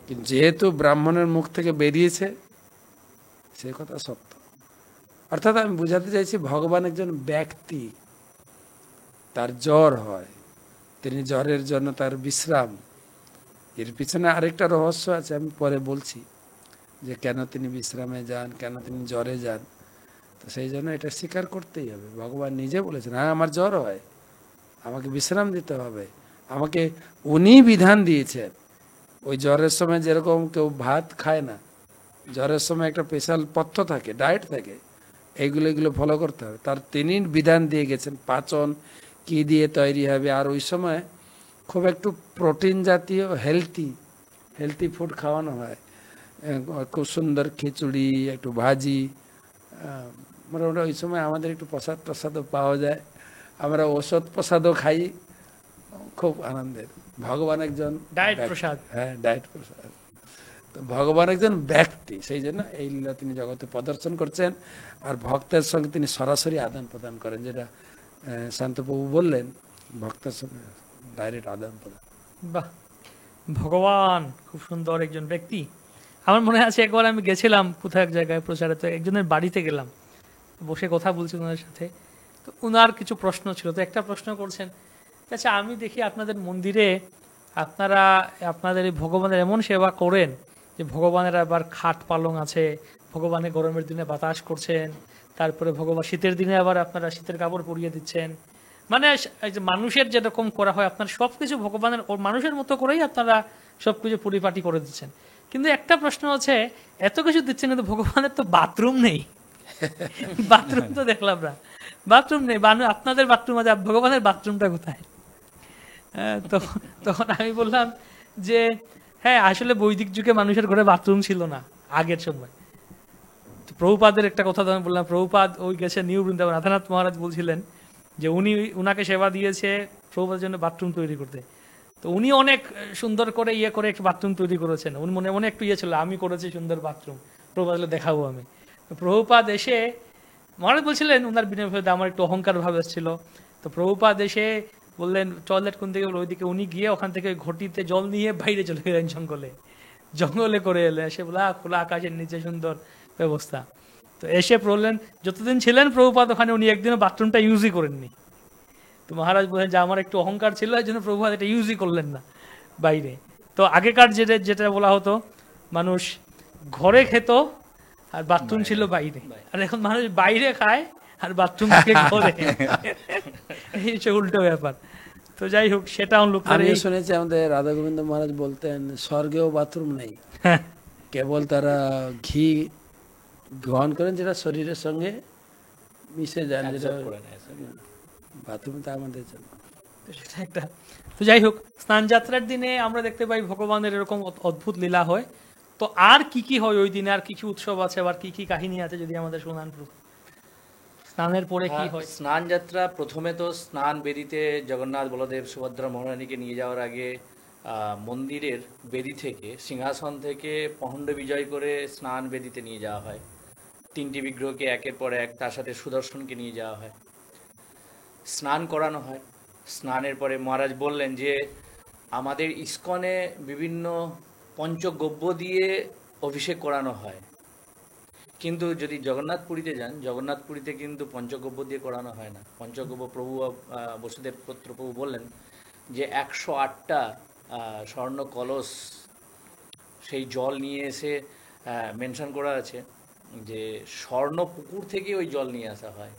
কিন্তু যেহেতু ব্রাহ্মণের মুখ থেকে বেরিয়েছে সে কথা সত্য। অর্থাৎ আমি বুঝাতে চাইছি, ভগবান একজন ব্যক্তি, তার জ্বর হয়, তিনি জ্বরের জন্য তার বিশ্রাম। এর পিছনে আরেকটা রহস্য আছে, আমি পরে বলছি, যে কেন তিনি বিশ্রামে যান, কেন তিনি জ্বরে যান। তো সেই জন্য এটা স্বীকার করতেই হবে। ভগবান নিজে বলেছেন, হ্যাঁ আমার জ্বর হয়, আমাকে বিশ্রাম দিতে হবে, আমাকে উনি বিধান দিয়েছেন। ওই জ্বরের সময় যেরকম কেউ ভাত খায় না, জ্বরের সময় একটা স্পেশাল পথ্য থাকে, ডায়েট থাকে, এগুলো ফলো করতে হবে। তার তিনি বিধান দিয়ে গেছেন, পাচন কি দিয়ে তৈরি হবে। আর ওই সময় খুব একটু প্রোটিন জাতীয় হেলথি ফুড খাওয়ানো হয়। খুব সুন্দর খিচুড়ি, একটু ভাজি, মোটামুটি ওই সময় আমাদের একটু প্রসাদও পাওয়া যায়, আমরা ওষুধ প্রসাদও খাই, খুব আনন্দের। ভগবান একজন ডায়েট ব্যক্তি। প্রসাদ। হ্যাঁ, ডায়েট প্রসাদ। তো ভগবান একজন ব্যক্তি, সেই জন্য এই লীলা তিনি জগতে প্রদর্শন করছেন। আর ভক্তের সঙ্গে তিনি সরাসরি আদান প্রদান করেন, যেটা শান্তপ্রভু বললেন, ভক্তের সঙ্গে ডাইরেক্ট আদান প্রদান। বাহ, ভগবান খুব সুন্দর একজন ব্যক্তি। আমার মনে আছে একবার আমি গেছিলাম কোথাও এক জায়গায় প্রচারে, তো একজনের বাড়িতে গেলাম, বসে কথা বলছি ওনার সাথে। তো ওনার কিছু প্রশ্ন ছিল, তো একটা প্রশ্ন করছেন, আচ্ছা আমি দেখি আপনাদের মন্দিরে আপনারা আপনাদের এই ভগবানের এমন সেবা করেন যে ভগবানের আবার খাট পালং আছে, ভগবানের গরমের দিনে বাতাস করছেন, তারপরে ভগবান শীতের দিনে আবার আপনারা শীতের কাপড় পরিয়ে দিচ্ছেন। মানে এই যে মানুষের যেরকম করা হয়, আপনার সবকিছু ভগবানের মানুষের মতো করেই আপনারা সবকিছু পরিপাটি করে দিচ্ছেন। কিন্তু একটা প্রশ্ন আছে, এত কিছু দিচ্ছেন কিন্তু ভগবানের তো বাথরুম নেই। বাথরুম তো দেখলাম না, বাথরুম নেই, আপনাদের বাথরুম আছে, ভগবানের বাথরুমটা কোথায়? তখন আমি বললাম যে হ্যাঁ, আসলে বৈদিক যুগে মানুষের ঘরে বাথরুম ছিল না আগের সময়। তো প্রভুপাদের একটা কথা আমি বললাম, প্রভুপাদ ওই গেছে নিউ বৃন্দাবন, রাধানাথ মহারাজ বলছিলেন যে উনাকে সেবা দিয়েছে প্রভুপাদের জন্য বাথরুম তৈরি করতে। তো উনি অনেক সুন্দর করে করে একটু বাথরুম তৈরি করেছেন। উনি মনে একটু ছিল, আমি করেছি সুন্দর বাথরুম, প্রভুপাদ দেখাবো আমি। তো প্রভুপাদ এসে, মহারাজ বলছিলেন উনার বিনয় আমার একটু অহংকার ভাব এসেছিল। তো প্রভুপাদ এসে বললেন টয়লেট কোন দিকে, ওইদিকে। উনি গিয়ে ওখান থেকে ঘটিতে জল নিয়ে বাইরে চলে গেলেন, জঙ্গলে করে এলেন। এসে বলে খোলা আকাশের নিচে সুন্দর ব্যবস্থা। তো এসে বললেন, যতদিন ছিলেন প্রভুপাদ ওখানে, উনি একদিনও বাথরুমটা ইউজই করেননি। তো মহারাজ বলেন যে আমার একটু অহংকার ছিল, এই জন্য প্রভুপাদ এটা ইউজই করলেন না বাইরে। তো আগেকার যেটা বলা হতো, মানুষ ঘরে খেত আর বাথরুম ছিল বাইরে, আর এখন মানুষ বাইরে খায় আর বাথরুম থেকে ঘরে, এই সে উল্টো ব্যাপার। তো যাই হোক, সেটা আমি শুনেছি আমাদের রাধা গোবিন্দ মহারাজ বলতেন, স্বর্গেও বাথরুম নেই, কেবল তারা ঘি গ্রহণ করেন যেটা শরীরের সঙ্গে মিশে যান, যেটা বাথরুমটা আমাদের জন্য। তো সেটা একটা। তো যাই হোক, স্নান যাত্রার দিনে আমরা দেখতে পাই ভগবানের এরকম অদ্ভুত লীলা হয়। তো আর কি কি হয় ওই দিনে, আর কি কি উৎসব আছে, আবার কি কি কাহিনী আছে, যদি আমাদের শোনান। স্নানের পরে কি হয়? স্নান যাত্রা, প্রথমে তো স্নান বেদিতে জগন্নাথ বলদেব সুভদ্রা মহারানীকে নিয়ে যাওয়ার আগে মন্দিরের বেদি থেকে, সিংহাসন থেকে পহণ্ড বিজয় করে স্নান বেদিতে নিয়ে যাওয়া হয়। 3টি বিগ্রহকে একের পর এক, তার সাথে সুদর্শনকে নিয়ে যাওয়া হয়, স্নান করানো হয়। স্নানের পরে মহারাজ বললেন যে আমাদের ইস্কনে বিভিন্ন পঞ্চগব্য দিয়ে অভিষেক করানো হয়, কিন্তু যদি জগন্নাথপুরীতে যান, জগন্নাথপুরীতে কিন্তু পঞ্চগব্য দিয়ে করানো হয় না। পঞ্চগব্য প্রভু বসুদেব পুত্র প্রভু বললেন যে 108টা স্বর্ণ কলস সেই জল নিয়ে এসে মেনশন করা আছে যে স্বর্ণ পুকুর থেকে ওই জল নিয়ে আসা হয়।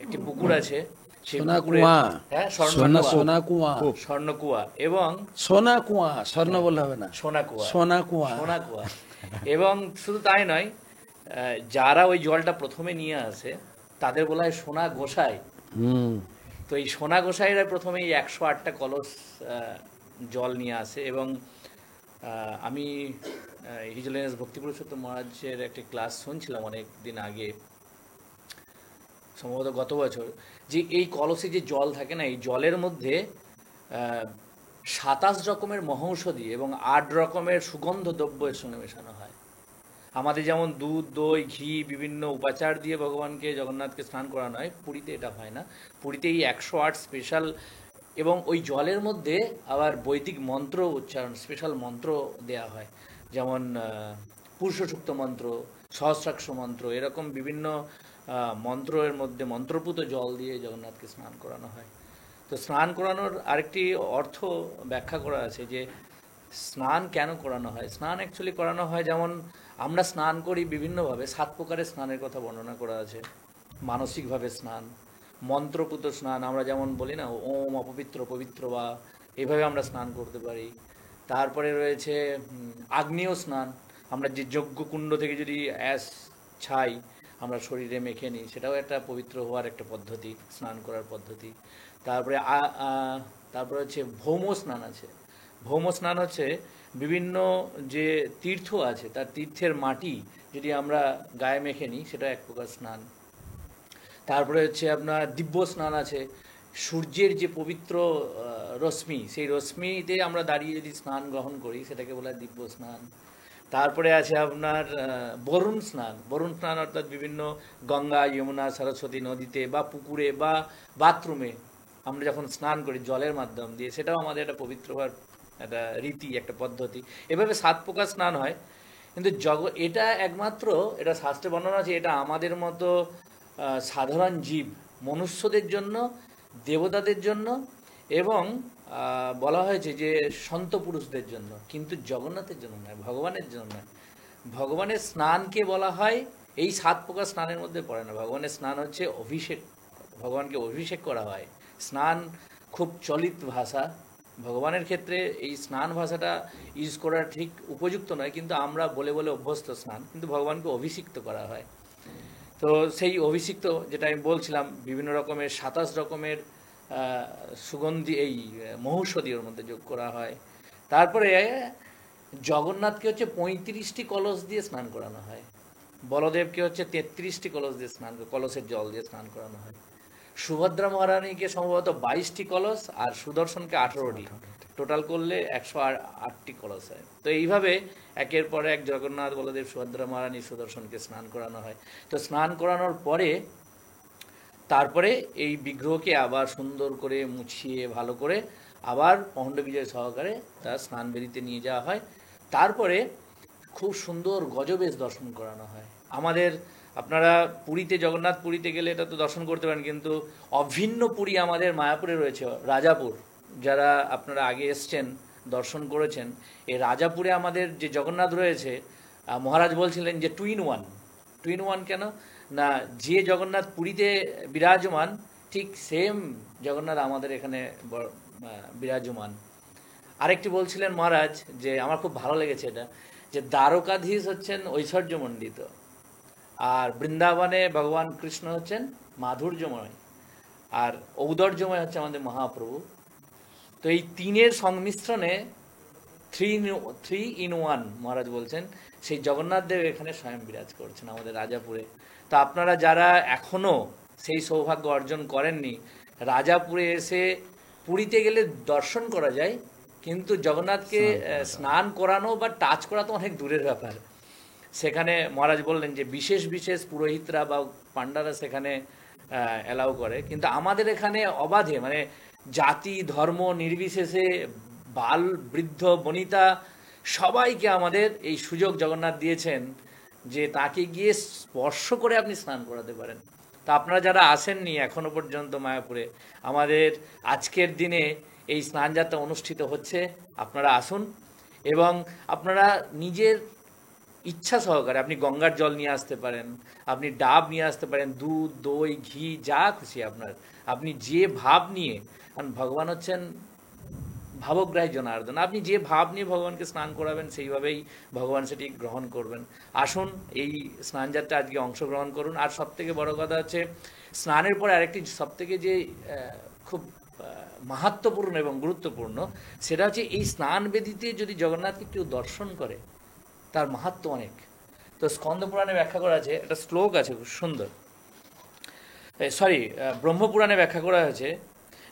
একটি পুকুর আছে, সেই সোনা পুকুরে- কুয়া। হ্যাঁ, সোনা কুয়া, স্বর্ণ কুয়া এবং সোনা কুয়া, স্বর্ণ বললে হবে না, সোনা কুয়া, সোনা কুয়া। সোনা কুয়া। এবং শুধু তাই নয়, যারা ওই জলটা প্রথমে নিয়ে আসে তাদের বলা হয় সোনা গোসাই। তো এই সোনা গোসাইরা প্রথমে এই 108টা কলস জল নিয়ে আসে। এবং আমি হিজ হোলিনেস ভক্তি পুরুষোত্তম মহারাজের একটি ক্লাস শুনছিলাম অনেক দিন আগে, সম্ভবত গত বছর, যে এই কলসে যে জল থাকে না, এই জলের মধ্যে 27 রকমের মহৌষধি এবং 8 রকমের সুগন্ধ দ্রব্যের সঙ্গে মেশানো হয়। আমাদের যেমন দুধ, দই, ঘি, বিভিন্ন উপাচার দিয়ে ভগবানকে, জগন্নাথকে স্নান করানো হয়, পুরীতে এটা হয় না। পুরীতে এই 108 স্পেশাল, এবং ওই জলের মধ্যে আবার বৈদিক মন্ত্র উচ্চারণ, স্পেশাল মন্ত্র দেয়া হয়, যেমন পুরুষ সূক্ত মন্ত্র, সহস্রাক্ষ মন্ত্র, এরকম বিভিন্ন মন্ত্রের মধ্যে মন্ত্রপুত জল দিয়ে জগন্নাথকে স্নান করানো হয়। তো স্নান করানোর আরেকটি অর্থ ব্যাখ্যা করা আছে যে স্নান কেন করানো হয়। স্নান অ্যাকচুয়ালি করানো হয়, যেমন আমরা স্নান করি বিভিন্নভাবে, 7 প্রকারের স্নানের কথা বর্ণনা করা আছে। মানসিকভাবে স্নান, মন্ত্রপুত স্নান, আমরা যেমন বলি না ওম অপবিত্র পবিত্র বা, এইভাবে আমরা স্নান করতে পারি। তারপরে রয়েছে আগ্নেয় স্নান, আমরা যে যজ্ঞকুণ্ড থেকে যদি অ্যাশ ছাই আমরা শরীরে মেখে নিই, সেটাও একটা পবিত্র হওয়ার একটা পদ্ধতি, স্নান করার পদ্ধতি। তারপরে তারপরে হচ্ছে ভৌম স্নান আছে। ভৌম স্নান হচ্ছে বিভিন্ন যে তীর্থ আছে তার তীর্থের মাটি যদি আমরা গায়ে মেখে নিই, সেটা এক প্রকার স্নান। তারপরে হচ্ছে আপনার দিব্য স্নান আছে, সূর্যের যে পবিত্র রশ্মি, সেই রশ্মিতে আমরা দাঁড়িয়ে যদি স্নান গ্রহণ করি, সেটাকে বলা হয় দিব্য স্নান। তারপরে আছে আপনার বরুণ স্নান। বরুণ স্নান অর্থাৎ বিভিন্ন গঙ্গা, যমুনা, সরস্বতী নদীতে বা পুকুরে বা বাথরুমে আমরা যখন স্নান করি জলের মাধ্যম দিয়ে, সেটাও আমাদের একটা পবিত্র হওয়ার একটা রীতি, একটা পদ্ধতি। এভাবে 7 প্রকার স্নান হয়। কিন্তু এটা একমাত্র, এটা শাস্ত্রে বর্ণনা আছে, এটা আমাদের মতো সাধারণ জীব, মনুষ্যদের জন্য, দেবতাদের জন্য এবং বলা হয়েছে যে সন্ত পুরুষদের জন্য, কিন্তু জগন্নাথের জন্য নয়, ভগবানের জন্য নয়। ভগবানের স্নানকে বলা হয়, এই 7 প্রকার স্নানের মধ্যে পড়ে না। ভগবানের স্নান হচ্ছে অভিষেক, ভগবানকে অভিষেক করা হয়। স্নান খুব চলিত ভাষা, ভগবানের ক্ষেত্রে এই স্নান ভাষাটা ইউজ করা ঠিক উপযুক্ত নয়, কিন্তু আমরা বলে বলে অভ্যস্ত স্নান, কিন্তু ভগবানকে অভিষিক্ত করা হয়। তো সেই অভিষিক্ত, যেটা আমি বলছিলাম, বিভিন্ন রকমের 27 রকমের সুগন্ধি, এই মহৌষধি ওর মধ্যে যোগ করা হয়। তারপরে জগন্নাথকে হচ্ছে 35টি কলস দিয়ে স্নান করানো হয়, বলদেবকে হচ্ছে 33টি কলস দিয়ে কলসের জল দিয়ে স্নান করানো হয়, সুভদ্রা মহারানীকে সম্ভবত 22টি কলস, আর সুদর্শনকে 18টি, টোটাল করলে 108টি কলস হয়। তো এইভাবে একের পর এক জগন্নাথ, বলদেব, সুভদ্রা মহারানী, সুদর্শনকে স্নান করানো হয়। তো স্নান করানোর পরে তারপরে এই বিগ্রহকে আবার সুন্দর করে মুছিয়ে ভালো করে আবার পণ্ড বিজয় সহকারে তার স্নান বেদিতে নিয়ে যাওয়া হয়। তারপরে খুব সুন্দর গজবেশ দর্শন করানো হয়। আমাদের, আপনারা পুরীতে, জগন্নাথ পুরীতে গেলে এটা তো দর্শন করতে পারেন, কিন্তু অভিন্ন পুরী আমাদের মায়াপুরে রয়েছে, রাজাপুর। যারা আপনারা আগে এসছেন, দর্শন করেছেন, এই রাজাপুরে আমাদের যে জগন্নাথ রয়েছে, মহারাজ বলছিলেন যে 2 in 1। 2 in 1 কেন না, যে জগন্নাথ পুরীতে বিরাজমান ঠিক সেম জগন্নাথ আমাদের এখানে বিরাজমান। আরেকটি বলছিলেন মহারাজ, যে আমার খুব ভালো লেগেছে এটা, যে দ্বারকাধীশ হচ্ছেন ঐশ্বর্যমণ্ডিত, আর বৃন্দাবনে ভগবান কৃষ্ণ হচ্ছেন মাধুর্যময়, আর ঔদর্যময় হচ্ছে আমাদের মহাপ্রভু। তো এই 3-এর সংমিশ্রণে 3 in 1 মহারাজ বলছেন, সেই জগন্নাথ দেব এখানে স্বয়ং বিরাজ করছেন আমাদের রাজাপুরে। তো আপনারা যারা এখনো সেই সৌভাগ্য অর্জন করেননি, রাজাপুরে এসে, পুরীতে গেলে দর্শন করা যায়, কিন্তু জগন্নাথকে স্নান করানো বা টাচ করা তো অনেক দূরের ব্যাপার। সেখানে মহারাজ বললেন যে বিশেষ বিশেষ পুরোহিতরা বা পান্ডারা সেখানে অ্যালাউ করে, কিন্তু আমাদের এখানে অবাধে, মানে জাতি ধর্ম নির্বিশেষে, বাল বৃদ্ধ বনিতা সবাইকে আমাদের এই সুযোগ জগন্নাথ দিয়েছেন যে তাকে গিয়ে স্পর্শ করে আপনি স্নান করাতে পারেন। তা আপনারা যারা আসেননি এখনো পর্যন্ত মায়াপুরে, আমাদের আজকের দিনে এই স্নানযাত্রা অনুষ্ঠিত হচ্ছে, আপনারা আসুন এবং আপনারা নিজের ইচ্ছা সহকারে আপনি গঙ্গার জল নিয়ে আসতে পারেন, আপনি ডাব নিয়ে আসতে পারেন, দুধ, দই, ঘি, যা খুশি আপনার, আপনি যে ভাব নিয়ে, কারণ ভগবান হচ্ছেন ভাবগ্রাহী জনার্দন, আপনি যে ভাব নিয়ে ভগবানকে স্নান করাবেন সেইভাবেই ভগবান সেটি গ্রহণ করবেন। আসুন এই স্নানযাত্রা আজকে অংশগ্রহণ করুন। আর সব থেকে বড় কথা হচ্ছে স্নানের পরে আরেকটি সব থেকে যে খুব মাহাত্ম্যপূর্ণ এবং গুরুত্বপূর্ণ, সেটা হচ্ছে এই স্নান বেদিতে যদি জগন্নাথকে কেউ দর্শন করে তার মাহাত্ম্য অনেক। তো স্কন্দ পুরাণে ব্যাখ্যা করা আছে, একটা শ্লোক আছে খুব সুন্দর, ব্রহ্মপুরাণে ব্যাখ্যা করা হয়েছে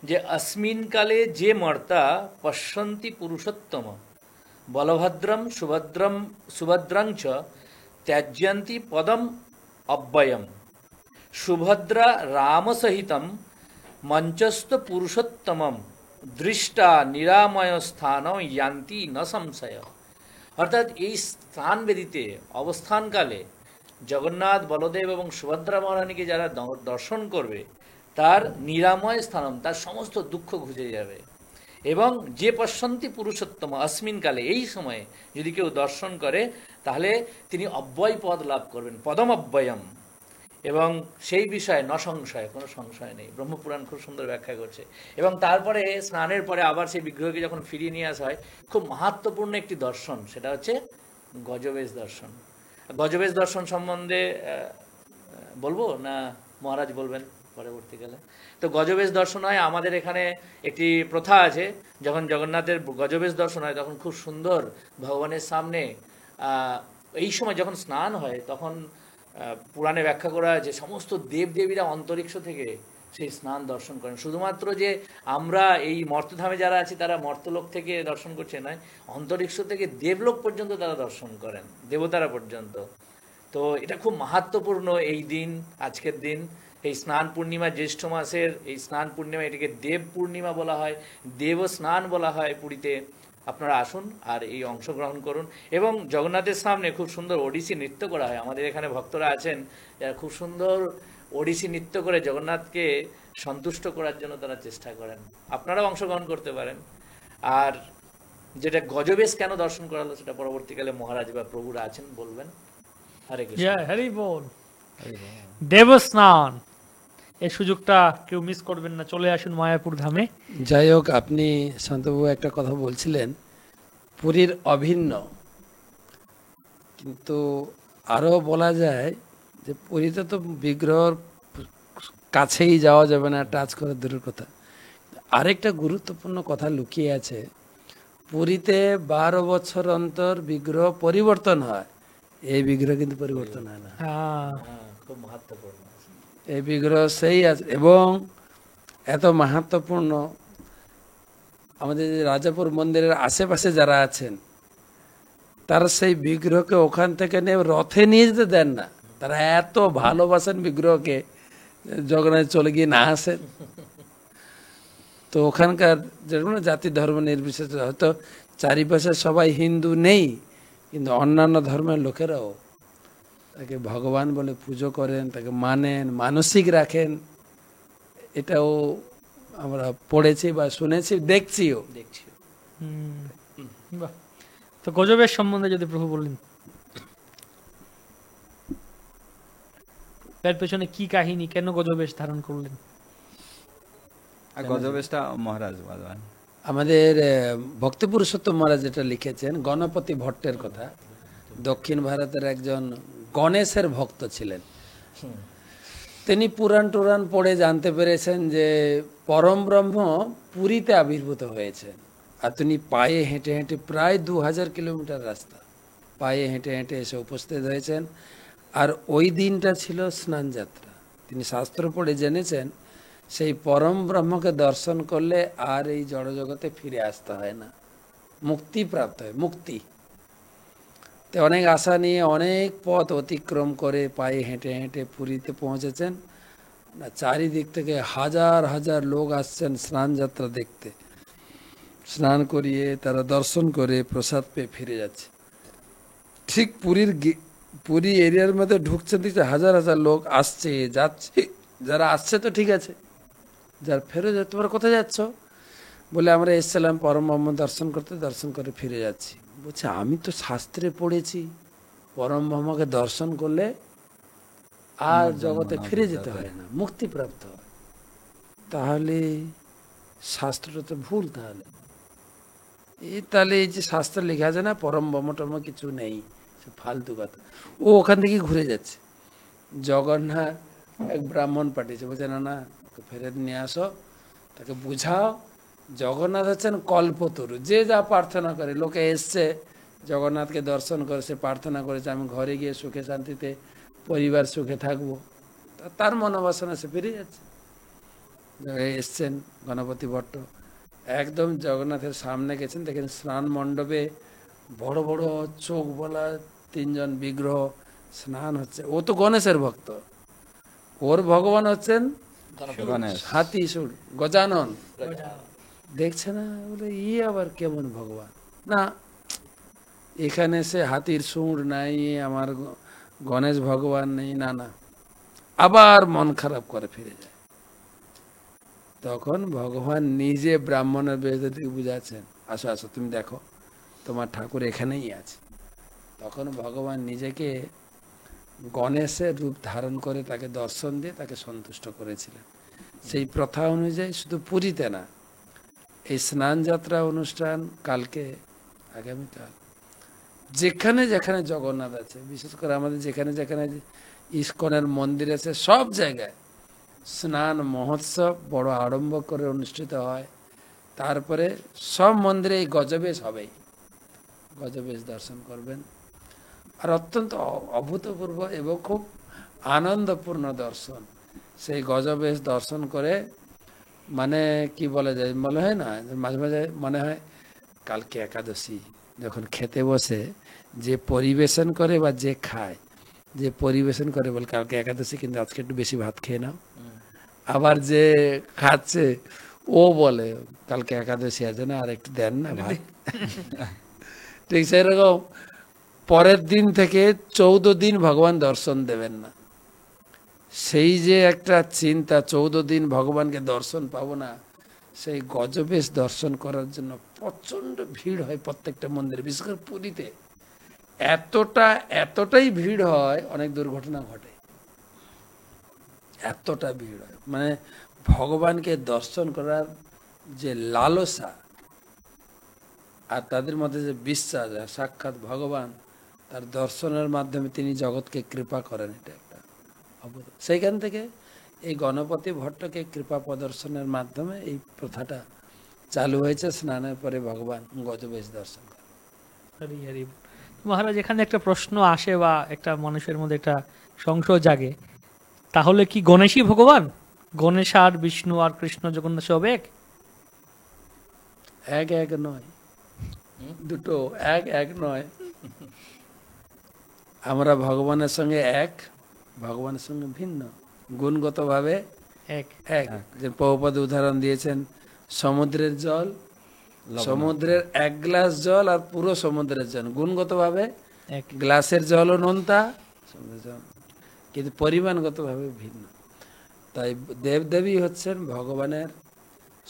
যে अस्मिन काले जे मर्ता पश्यन्ति पुरुषोत्तम बलभद्रम सुभद्रम सुभद्रं च त्याज्यन्ति पदम अव्ययम सुभद्रा रामसहितं मंचस्थ पुरुषोत्तमम दृष्टा निरामय स्थान यान्ति न संशय। অর্থাৎ এই স্থান বেদিতে অবস্থানকালে জগন্নাথ, বলদেব এবং সুভদ্রা মহারানীকে যারা দর্শন করবে তার নিরাময় স্থানম, তার সমস্ত দুঃখ ঘুচে যাবে। এবং যে পশ্যন্তি পুরুষোত্তম अस्मिन কালে, এই সময়ে যদি কেউ দর্শন করে তাহলে তিনি অব্যয় পদ লাভ করবেন, পদম অব্যয়ম। এবং সেই বিষয়ে ন সংশয়, কোনো সংশয় নেই। ব্রহ্মপুরাণ খুব সুন্দর ব্যাখ্যা করছে। এবং তারপরে স্নানের পরে আবার সেই বিগ্রহকে যখন ফিরিয়ে নিয়ে আসা হয়, খুব মাহাত্ম্যপূর্ণ একটি দর্শন, সেটা হচ্ছে গজবেশ দর্শন। গজবেশ দর্শন সম্বন্ধে বলবো না মহারাজ বলবেন পরবর্তীকালে? তো গজবেশ দর্শন হয়, আমাদের এখানে একটি প্রথা আছে, যখন জগন্নাথের গজবেশ দর্শন হয় তখন খুব সুন্দর ভগবানের সামনে এই সময় যখন স্নান হয় তখন পুরাণে ব্যাখ্যা করা আছে সমস্ত দেবদেবীরা অন্তরিক্ষ থেকে সেই স্নান দর্শন করেন। শুধুমাত্র যে আমরা এই মর্তধামে যারা আছি তারা মর্তলোক থেকে দর্শন করছে নয়, অন্তরিক্ষ থেকে দেবলোক পর্যন্ত তারা দর্শন করেন, দেবতারা পর্যন্ত। তো এটা খুব মাহাত্ম্যপূর্ণ এই দিন, আজকের দিন, এই স্নান পূর্ণিমা, জ্যৈষ্ঠ মাসের এই স্নান পূর্ণিমা, এটাকে দেব পূর্ণিমা বলা হয়, দেব স্নান বলা হয় পুরীতে। আপনারা আসুন আর এই অংশগ্রহণ করুন। এবং জগন্নাথের সামনে খুব সুন্দর ওড়িশি নৃত্য করা হয়। আমাদের এখানে ভক্তরা আছেন যারা খুব সুন্দর ওড়িশি নৃত্য করে জগন্নাথকে সন্তুষ্ট করার জন্য তারা চেষ্টা করেন। আপনারাও অংশগ্রহণ করতে পারেন। আর যেটা গজবেশ কেন দর্শন করালো সেটা পরবর্তীকালে মহারাজ বা প্রভুরা আছেন বলবেন। হরে কৃষ্ণ। হরি বল। দেবস্নান, এই সুযোগটা কেউ মিস করবেন না, চলে আসুন মায়াপুর ধামে। যাই হোক, আপনি শান্তবাবু একটা কথা বলছিলেন পুরীর অভিন্ন, কিন্তু আরও বলা যায় যে পুরীতে তো বিগ্রহর কাছেই যাওয়া যাবে না, টাচ করা দূরের কথা। আরেকটা গুরুত্বপূর্ণ কথা লুকিয়ে আছে, পুরীতে 12 বছর অন্তর বিগ্রহ পরিবর্তন হয়, এই বিগ্রহ কিন্তু পরিবর্তন হয় না। খুব মাহাত্ম্যপূর্ণ এই বিগ্রহ সেই আছে। এবং এত মাহাত্ম্যপূর্ণ, আমাদের রাজাপুর মন্দিরের আশেপাশে যারা আছেন তারা সেই বিগ্রহকে ওখান থেকে নিয়ে রথে নিয়ে যেতে দেন না। তারা এত ভালোবাসেন বিগ্রহকে, জগন্নাথ চলে গিয়ে না আসেন। তো ওখানকার যেরকম জাতি ধর্ম নির্বিশেষে, হয়তো চারিপাশে সবাই হিন্দু নেই, কিন্তু অন্যান্য ধর্মের লোকেরাও তাকে ভগবান বলে পুজো করেন, তাকে মানেন, মানসিক রাখেন। এটাও আমরা পড়েছি বা শুনেছি, দেখছিও। বাহ। তো গজবেশ সম্বন্ধে যদি প্রভু বললেন, এর পেছনে কি কাহিনী, কেন গজবেশ ধারণ করলেন? গজবেশটা মহারাজ বলবেন। আমাদের ভক্তি পুরুষোত্তম মহারাজ যেটা লিখেছেন, গণপতি ভট্টের কথা, দক্ষিণ ভারতের একজন গণেশের ভক্ত ছিলেন। তিনি পুরাণ টুরাণ পড়ে জানতে পেরেছেন যে পরম ব্রহ্ম পুরীতে আবির্ভূত হয়েছেন। আর তিনি পায়ে হেঁটে হেঁটে প্রায় 2000 কিলোমিটার রাস্তা পায়ে হেঁটে হেঁটে এসে উপস্থিত হয়েছেন। আর ওই দিনটা ছিল স্নান যাত্রা। তিনি শাস্ত্র পড়ে জেনেছেন সেই পরম ব্রহ্মকে দর্শন করলে আর এই জড়জগতে ফিরে আসতে হয় না, মুক্তি প্রাপ্ত হয়, মুক্তি। তো অনেক আশা নিয়ে অনেক পথ অতিক্রম করে পায়ে হেঁটে হেঁটে পুরীতে পৌঁছেছেন। চারিদিক থেকে হাজার হাজার লোক আসছেন স্নান যাত্রা দেখতে। স্নান করিয়ে তারা দর্শন করে প্রসাদ পেয়ে ফিরে যাচ্ছে। ঠিক পুরী এরিয়ার মধ্যে ঢুকছে, দেখছে হাজার হাজার লোক আসছে যাচ্ছে। যারা আসছে তো ঠিক আছে, যারা ফেরত যাচ্ছে, তোমরা কোথায় যাচ্ছ? বলে আমরা এসেছিলাম পরম ব্রহ্ম দর্শন করতে, দর্শন করে ফিরে যাচ্ছি। বলছে আমি তো শাস্ত্রে পড়েছি পরম ব্রহ্মকে দর্শন করলে আর জগতে ফিরে যেতে হয় না, মুক্তিপ্রাপ্ত হয়। তাহলে শাস্ত্রটা তো ভুল। তাহলে এই যে শাস্ত্রে লেখা আছে না পরম ব্রহ্ম টর্ম কিছু নেই, সে ফালতু কথা। ও ওখান থেকে ঘুরে যাচ্ছে। জগন্নাথ এক ব্রাহ্মণ পাঠিয়েছে, বলছে না না ওকে ফেরত নিয়ে আসো, তাকে বুঝাও। জগন্নাথ হচ্ছেন কল্পতরু, যে যা প্রার্থনা করে। লোকে এসছে জগন্নাথকে দর্শন করে, সে প্রার্থনা করেছে আমি ঘরে গিয়ে সুখে শান্তিতে পরিবার সুখে থাকবো, তার মনোবাসনা সে ফিরে যাচ্ছে। এসছেন গণপতি ভট্ট, একদম জগন্নাথের সামনে গেছেন, দেখেন স্নান মণ্ডপে বড় বড় চোখ বলা 3 জন বিগ্রহ স্নান হচ্ছে। ও তো গণেশের ভক্ত, ওর ভগবান হচ্ছেন হাতি সুর গজানন। দেখছে না, বলে ই আবার কেমন ভগবান? না, এখানে সে হাতির সুর নাই, আমার গণেশ ভগবান নেই। না না, আবার মন খারাপ করে ফিরে যায়। তখন ভগবান নিজে ব্রাহ্মণের বেদকে বুঝাচ্ছেন, আসো আসো তুমি দেখো তোমার ঠাকুর এখানেই আছে। তখন ভগবান নিজেকে গণেশের রূপ ধারণ করে তাকে দর্শন দিয়ে তাকে সন্তুষ্ট করেছিলেন। সেই প্রথা অনুযায়ী শুধু পুরীতে না, এই স্নান যাত্রা অনুষ্ঠান কালকে আগামীকাল যেখানে যেখানে জগন্নাথ আছে, বিশেষ করে আমাদের যেখানে যেখানে ইস্কনের মন্দির আছে, সব জায়গায় স্নান মহোৎসব বড় আড়ম্বর করে অনুষ্ঠিত হয়। তারপরে সব মন্দিরে এই গজবেশ হবেই, গজবেশ দর্শন করবেন। আর অত্যন্ত অভূতপূর্ব এবং খুব আনন্দপূর্ণ দর্শন। সেই গজবেশ দর্শন করে মানে কি বলা যায়, মনে হয় না মাঝে মাঝে মনে হয় কালকে একাদশী যখন খেতে বসে যে পরিবেশন করে বা যে খায়, যে পরিবেশন করে বলে কালকে একাদশী কিন্তু আজকে একটু বেশি ভাত খেয়ে নাও। আবার যে খাচ্ছে ও বলে কালকে একাদশী আছে না, আর একটু দেন না ভাত। ঠিক সেরকম পরের দিন থেকে 14 দিন ভগবান দর্শন দেবেন না। সেই যে একটা চিন্তা 14 দিন ভগবানকে দর্শন পাবো না, সেই গজবেশ দর্শন করার জন্য প্রচন্ড ভিড় হয় প্রত্যেকটা মন্দিরে, বিশেষ করে পুরীতে এতটাই ভিড় হয় অনেক দুর্ঘটনা ঘটে, এতটা ভিড় হয়। মানে ভগবানকে দর্শন করার যে লালসা আর তাদের মধ্যে যে বিশ্বাস, সাক্ষাৎ ভগবান তার দর্শনের মাধ্যমে তিনি জগৎকে কৃপা করেন, এটা একটা অবদান। সেইখান থেকে এই গণপতি ভট্টকে কৃপা প্রদর্শনের মাধ্যমে এই প্রথাটা চালু হয়েছে, স্নানের পরে ভগবান গজবেশ দর্শন করে। হরি হরি। মহারাজ, এখানে একটা প্রশ্ন আসে বা একটা মানুষের মধ্যে একটা সংশয় জাগে, তাহলে কি গণেশই ভগবান? গণেশ আর বিষ্ণু আর কৃষ্ণ জগন্নাথ সব এক? এক নয়, দুটো এক নয়। আমরা ভগবানের সঙ্গে এক, ভগবানের সঙ্গে ভিন্ন, গুণগতভাবে এক। এক। যে প্রভুপাদ উদাহরণ দিয়েছেন সমুদ্রের জল, সমুদ্রের 1 গ্লাস জল আর পুরো সমুদ্রের জল গুণগতভাবে এক। গ্লাসের জলও নোনতা, সমুদ্রের জল, কিন্তু পরিমাণগতভাবে ভিন্ন। তাই দেবদেবী হচ্ছেন ভগবানের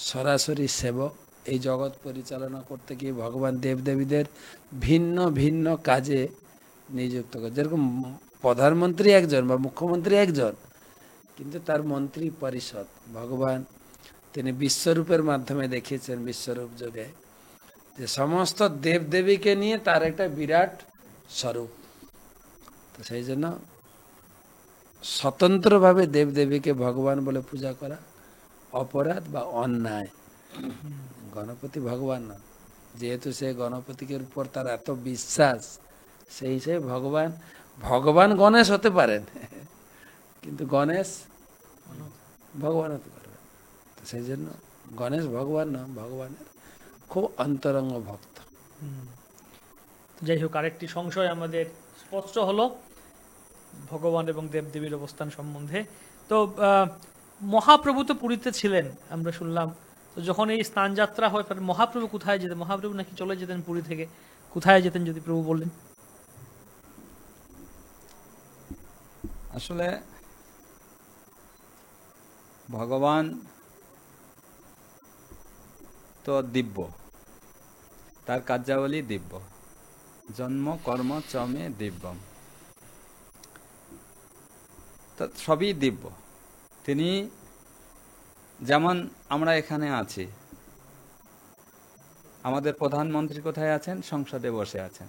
সরাসরি সেবক। এই জগৎ পরিচালনা করতে গিয়ে ভগবান দেবদেবীদের ভিন্ন ভিন্ন কাজে নিযুক্ত করে। যেরকম প্রধানমন্ত্রী একজন বা মুখ্যমন্ত্রী একজন, কিন্তু তার মন্ত্রী পরিষদ ভগবান তিনি বিশ্বরূপের মাধ্যমে দেখিয়েছেন, বিশ্বরূপ যোগে, যে সমস্ত দেবদেবীকে নিয়ে তার একটা বিরাট স্বরূপ। তো সেই জন্য স্বতন্ত্রভাবে দেবদেবীকে ভগবান বলে পূজা করা অপরাধ বা অন্যায়। গণপতি ভগবান না, যেহেতু সে গণপতিকে উপর তার এত বিশ্বাস, সেই হিসেবে ভগবান গণেশ হতে পারেন, কিন্তু গণেশ ভগবান হতে পারবে। তো সেই জন্য গণেশ ভগবান না, ভগবানের খুব অন্তরঙ্গ ভক্ত। যাই হোক, আরেকটি সংশয় আমাদের স্পষ্ট হলো ভগবান এবং দেবদেবীর অবস্থান সম্বন্ধে। তো মহাপ্রভু তো পুরীতে ছিলেন আমরা শুনলাম, তো যখন এই স্নান যাত্রা হয় তাহলে মহাপ্রভু কোথায় যেতেন? মহাপ্রভু নাকি চলে যেতেন পুরী থেকে, কোথায় যেতেন যদি প্রভু বললেন? আসলে ভগবান তো দিব্য, তার কার্যাবলী দিব্য। জন্ম কর্ম চমে দিব্যম। তা সবই দিব্য। তিনি যেমন আমরা এখানে আছি, আমাদের প্রধানমন্ত্রী কোথায় আছেন? সংসদে বসে আছেন।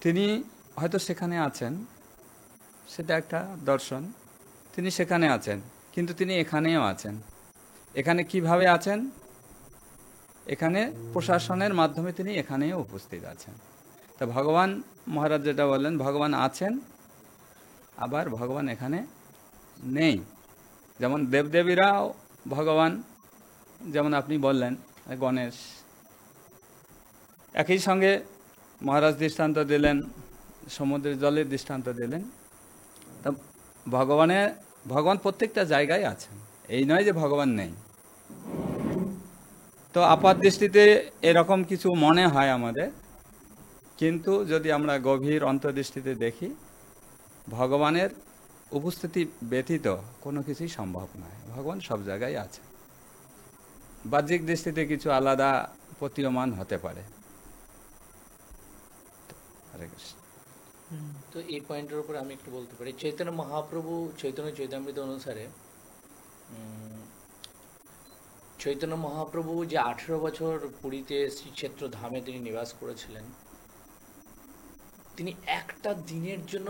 তিনি হয়তো সেখানে আছেন, সেটা একটা দর্শন। তিনি সেখানে আছেন, কিন্তু তিনি এখানেও আছেন। এখানে কিভাবে আছেন? এখানে প্রশাসনের মাধ্যমে তিনি এখানেও উপস্থিত আছেন। তা ভগবান মহারাজ যেটা বললেন, ভগবান আছেন, আবার ভগবান এখানে নেই। যেমন দেবদেবীরাও ভগবান, যেমন আপনি বললেন গণেশ, একই সঙ্গে মহারাজ দৃষ্টান্ত দিলেন, সমুদ্রের জলের দৃষ্টান্ত দিলেন। তা ভগবান প্রত্যেকটা জায়গায় আছেন, এই নয় যে ভগবান নেই। তো আপাত দৃষ্টিতে এরকম কিছু মনে হয় আমাদের, কিন্তু যদি আমরা গভীর অন্তর্দৃষ্টিতে দেখি, ভগবানের উপস্থিতি ব্যতীত কোনো কিছুই সম্ভব নয়। ভগবান সব জায়গায় আছে। বাহ্যিক দৃষ্টিতে কিছু আলাদা প্রতীয়মান হতে পারে। হরে কৃষ্ণ। তো এই পয়েন্টের উপর আমি একটু বলতে পারি, চৈতন্য মহাপ্রভু চৈতন্য চৈতামৃত অনুসারে চৈতন্য মহাপ্রভু যে 18 বছর পুরীতে শ্রীক্ষেত্র ধামে তিনি নিবাস করেছিলেন, তিনি একটা দিনের জন্য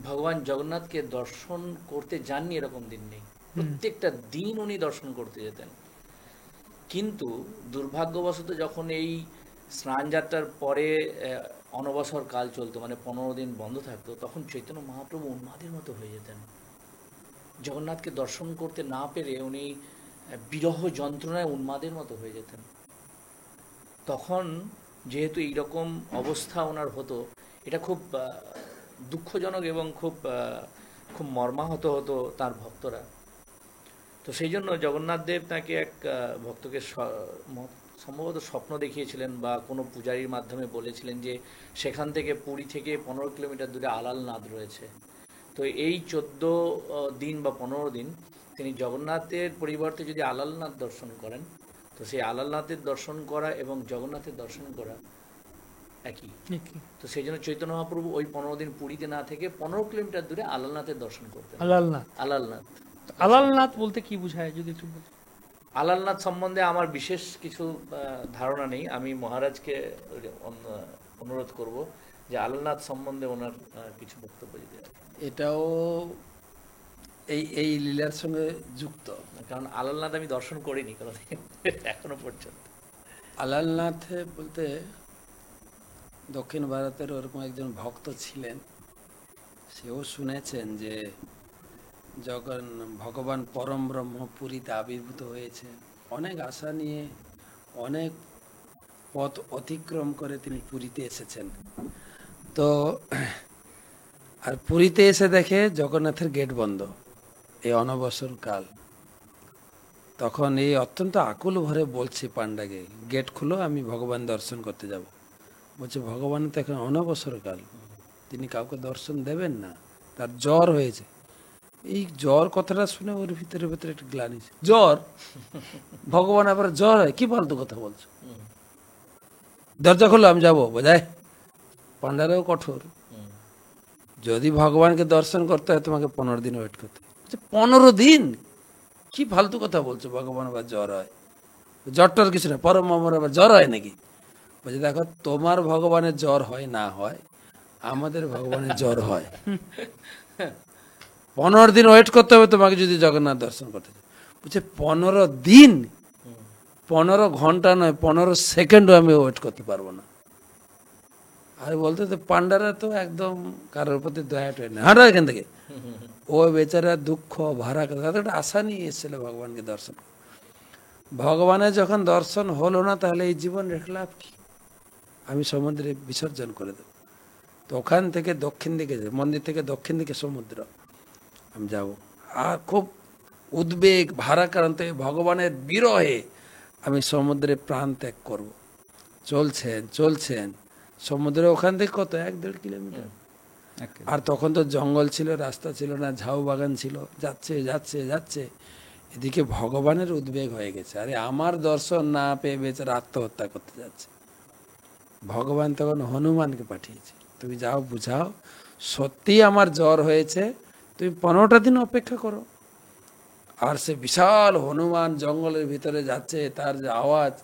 ভগবান জগন্নাথকে দর্শন করতে যাননি এরকম দিন নেই। প্রত্যেকটা দিন উনি দর্শন করতে যেতেন। কিন্তু দুর্ভাগ্যবশত যখন এই স্নান যাত্রার পরে অনবসর কাল চলতো, মানে 15 দিন বন্ধ থাকতো, তখন চৈতন্য মহাপ্রভু উন্মাদের মতো হয়ে যেতেন। জগন্নাথকে দর্শন করতে না পেরে উনি বিরহ যন্ত্রণায় উন্মাদের মতো হয়ে যেতেন। তখন যেহেতু এইরকম অবস্থা ওনার হতো, এটা খুব দুঃখজনক এবং খুব মর্মাহত হতো তার ভক্তরা। তো সেই জন্য জগন্নাথ দেব তাকে এক ভক্তকে সম্ভবত স্বপ্ন দেখিয়েছিলেন বা কোনো পূজারীর মাধ্যমে বলেছিলেন যে সেখান থেকে, পুরী থেকে 15 কিলোমিটার দূরে আলালনাথ রয়েছে। তো এই 14 দিন বা 15 দিন তিনি জগন্নাথের পরিবর্তে যদি আলালনাথ দর্শন করেন, তো সেই আলালনাথের দর্শন করা এবং জগন্নাথের দর্শন করা একই। তো সেই জন্য চৈতন্য মহাপ্রভু ওই 15 দিন পুরীতে না থেকে 15 কিলোমিটার দূরে আলালনাথের দর্শন করতেন। আলালনাথ আলালনাথ বলতে কি বোঝায় যদি একটু বলতে? আলালনাথ সম্বন্ধে আমার বিশেষ কিছু ধারণা নেই। আমি মহারাজকে অনুরোধ করব যে আলালনাথ সম্বন্ধে ওনার কিছু বক্তব্য দিতে। এটাও এই লীলার সঙ্গে যুক্ত, কারণ আলালনাথ আমি দর্শন করিনি কোনোদিন এখনো পর্যন্ত। আলালনাথ বলতে দক্ষিণ ভারতের ওরকম একজন ভক্ত ছিলেন, সেও শুনেছেন যে ভগবান পরম ব্রহ্ম পুরীতে আবির্ভূত হয়েছে। অনেক আশা নিয়ে অনেক পথ অতিক্রম করে তিনি পুরীতে এসেছেন। তো আর পুরীতে এসে দেখে জগন্নাথের গেট বন্ধ, এই অনবসর কাল। তখন এই অত্যন্ত আকুল ভরে বলছে পান্ডাকে, গেট খুলো, আমি ভগবান দর্শন করতে যাব। বলছে ভগবান তো এখন অনবসর কাল, তিনি কাউকে দর্শন দেবেন না, তার জ্বর হয়েছে। এই জ্বর কথাটা শুনে ওর ভিতরে ভিতরে একটা গ্লানি, জ্বর, ভগবান আবার জ্বর হয়, কি ফালতু কথা বলছো, দরজা খুলো আমি যাবো। বোঝায় পান্ডারাও কঠোর, যদি ভগবানকে দর্শন করতে হয় তোমাকে 15 দিন ওয়েট করতে। 15 দিন কি ফালতু কথা বলছো, ভগবান আবার জ্বর হয়? জ্বরটার কিছু না, পরম আমার আবার জ্বর হয় নাকি? বলছে দেখো, তোমার ভগবানের জ্বর হয় না হয়, আমাদের ভগবানের জ্বর হয়। 15 দিন ওয়েট করতে হবে তোমাকে যদি জগন্নাথ দর্শন করতে চাও। বলছে 15 দিন, 15 ঘন্টা নয়, 15 সেকেন্ডও আমি ওয়েট করতে পারবো না। আর বলতে তো পান্ডারা তো একদম কারোর প্রতি দয়া টয় না, হাঁটা এখান থেকে। ও বেচারা দুঃখ ভাড়া তাদের একটা আশা নিয়ে এসেছিল ভগবানকে দর্শন। ভগবানের যখন দর্শন হলো না, তাহলে এই জীবন রেখে লাভ কি? আমি সমুদ্রে বিসর্জন করে দেব। তো ওখান থেকে দক্ষিণ দিকে, মন্দির থেকে দক্ষিণ দিকে সমুদ্র, আমি যাব। আর খুব উদ্বেগ ভারাক্রান্ত ভগবানের বিরহে আমি সমুদ্রে প্রাণ ত্যাগ করব। চলছেন সমুদ্রে, ওখান থেকে কত 1-1.5 কিলোমিটার। আর তখন তো জঙ্গল ছিল, রাস্তা ছিল না, ঝাউ বাগান ছিল। যাচ্ছে এদিকে ভগবানের উদ্বেগ হয়ে গেছে, আরে আমার দর্শন না পেয়ে বেচারা আত্মহত্যা করতে যাচ্ছে। ভগবান তখন হনুমানকে পাঠিয়েছে, তুমি যাও বুঝাও সত্যি আমার জ্বর হয়েছে, তুমি 15টা দিন অপেক্ষা করো। আর সে বিশাল হনুমান জঙ্গলের ভিতরে যাচ্ছে, তার যে আওয়াজ,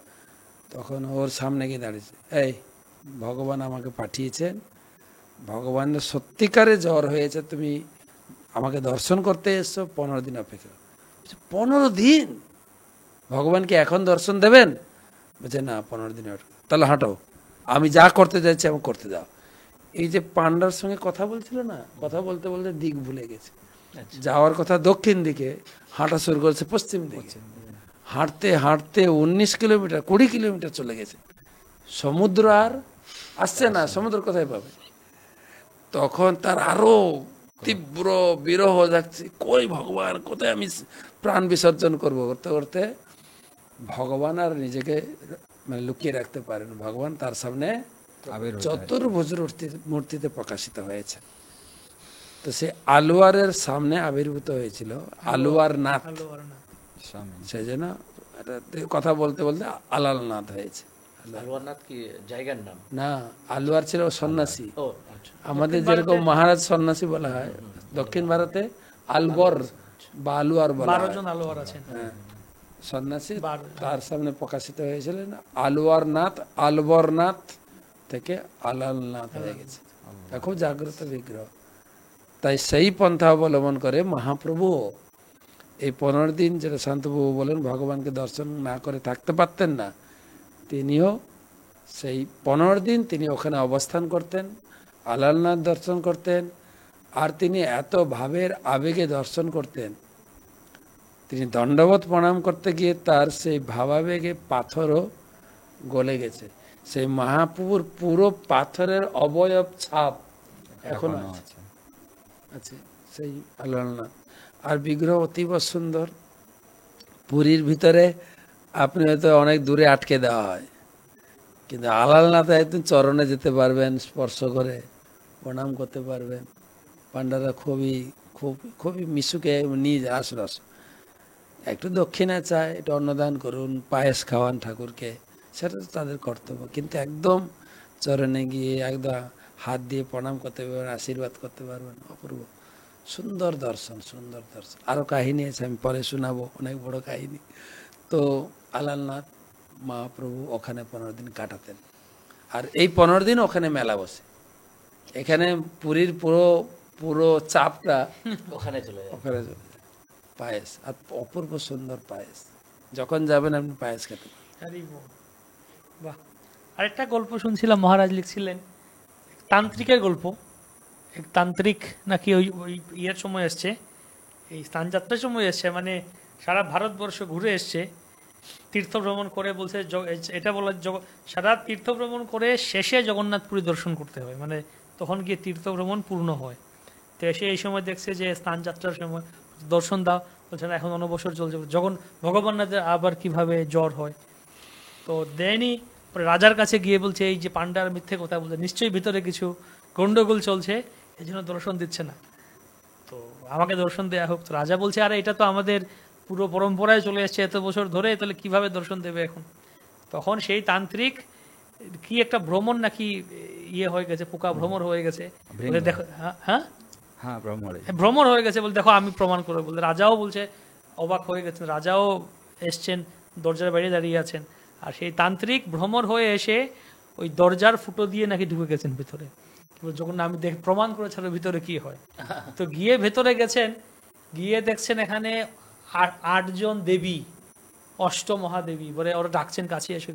তখন ওর সামনে গিয়ে দাঁড়িয়েছে, এই ভগবান আমাকে পাঠিয়েছেন, ভগবানের সত্যিকারে জ্বর হয়েছে, তুমি আমাকে দর্শন করতে এসছো, 15 দিন অপেক্ষা করো। 15 দিন? ভগবানকে এখন দর্শন দেবেন? বলছে না, 15 দিন তাহলে হাঁটো, আমি যা করতে যাচ্ছি আমাকে করতে দাও। এই যে পান্ডার সঙ্গে কথা বলছিল না, কথা বলতে বলতে দিক ভুলে গেছে। যাওয়ার কথা দক্ষিণ দিকে, হাঁটা শুরু করেছে পশ্চিম দিকে। হাঁটতে হাঁটতে 19 কিলোমিটার 20 কিলোমিটার চলে গেছে, সমুদ্র আর আসছে না, সমুদ্র কোথায় পাবে? তখন তার আরো তীব্র বিরহ যাচ্ছে, কই ভগবান, কোথায় আমি প্রাণ বিসর্জন করব। করতে করতে ভগবান আর নিজেকে মানে লুকিয়ে রাখতে পারেন, ভগবান তার সামনে চতুর্ভুজ মূর্তিতে প্রকাশিত হয়েছে। তো সে আলোয়ারের সামনে আবির্ভূত হয়েছিল, আলোয়ার নাথ, সেই জন্য কথা বলতে বলতে আলালনাথ হয়েছে। আলওয়ারনাথ কি জায়গার নাম? না, আলোয়ার ছিল সন্ন্যাসী। ও আচ্ছা। আমাদের যেরকম মহারাজ সন্ন্যাসী বলা হয়, দক্ষিণ ভারতে আলবর বা আলুয়ার বলা হয়। 12 জন আলোয়ার আছেন। হ্যাঁ, সন্ন্যাসী তার সামনে প্রকাশিত হয়েছিলেন আলওয়ারনাথ, আলবরনাথ থেকে আলালনাথ হয়ে গেছে, খুব জাগ্রত বিগ্রহ। তাই সেই পন্থা অবলম্বন করে মহাপ্রভু এই 15 দিন, যেটা শান্তপ্রভু বলেন ভগবানকে দর্শন না করে থাকতে পারতেন না, তিনিও সেই 15 দিন তিনি ওখানে অবস্থান করতেন, আলালনাথ দর্শন করতেন। আর তিনি এত ভাবের আবেগে দর্শন করতেন, তিনি দণ্ডবত প্রণাম করতে গিয়ে তার সেই ভাবাবেগে পাথরও গলে গেছে। সেই মহাপ্রভুর পুরো পাথরের অবয়ব ছাপ এখনো আছে সেই আলালনাথ। আর বিগ্রহ অতীব সুন্দর। পুরীর ভিতরে আপনি হয়তো অনেক দূরে আটকে দেওয়া হয়, কিন্তু আলালনাথে একদম চরণে যেতে পারবেন, স্পর্শ করে প্রণাম করতে পারবেন। পান্ডারা খুবই মিশুকে নিয়ে যায়, আসো একটু দক্ষিণা চায়, একটু অন্নদান করুন, পায়েস খাওয়ান ঠাকুরকে, সেটা তো তাদের কর্তব্য। কিন্তু একদম চরণে গিয়ে একদম হাত দিয়ে প্রণাম করতে পারবেন, আশীর্বাদ করতে পারবেন। অপূর্ব সুন্দর দর্শন, সুন্দর দর্শন। আরও কাহিনী আছে, আমি পরে শোনাবো, অনেক বড় কাহিনী। তো আলালনাথ মহাপ্রভু ওখানে 15 দিন কাটাতেন। আর এই 15 দিন ওখানে মেলা বসে। এখানে পুরীর পুরো চাপটা ওখানে চলে যায়। ওখানে চলে যায়। পায়েস, আর অপূর্ব সুন্দর পায়েস, যখন যাবেন আপনি পায়েস খেতে পারেন। বাহ। আরেকটা গল্প শুনছিলাম, মহারাজ লিখছিলেন তান্ত্রিকের গল্প। এক তান্ত্রিক নাকি ওই ইয়ের সময় এসছে, এই স্থানযাত্রার সময় এসছে, মানে সারা ভারতবর্ষ ঘুরে এসছে, তীর্থ ভ্রমণ করে। বলছে এটা বলা, সারা তীর্থ ভ্রমণ করে শেষে জগন্নাথপুরী দর্শন করতে হয়, মানে তখন গিয়ে তীর্থ ভ্রমণ পূর্ণ হয়। তো এসে এই সময় দেখছে যে স্থানযাত্রার সময় দর্শন দাও, বলছে না এখন অনবসর চলছে, যখন ভগবানদের আবার কিভাবে জ্বর হয়। তো দেয়নি। রাজার কাছে গিয়ে বলছে এই যে পান্ডার মিথ্যে কথা বলছে, নিশ্চয়ই ভিতরে কিছু গন্ডগোল চলছে, এই জন্য দর্শন দিচ্ছে না, তো আমাকে দর্শন দেয়া হোক। তো রাজা বলছে আরে এটা তো আমাদের পুরো পরম্পরায় চলে এসছে এত বছর ধরে, তাহলে কিভাবে দর্শন দেবে এখন। তখন সেই তান্ত্রিক কি একটা ভ্রমণ নাকি ইয়ে হয়ে গেছে, পোকা ভ্রমর হয়ে গেছে, দেখো। হ্যাঁ, ভ্রমর হয়ে গেছে, বলে দেখো আমি প্রমাণ করে। বলতে রাজাও বলছে, অবাক হয়ে গেছেন, রাজাও এসছেন, দরজার বাইরে দাঁড়িয়ে আছেন। আর সেই তান্ত্রিক ভ্রমর হয়ে এসে ওই দরজার ফুটো দিয়ে নাকি ঢুকে গেছেন ভিতরে। যখন আমি প্রমাণ করেছিল ভিতরে কি হয়, তো গিয়ে ভেতরে গেছেন, গিয়ে দেখছেন এখানে 8 জন দেবী, অষ্টমহাদেবী বলে ওরা ডাকছেন কাছে এসে।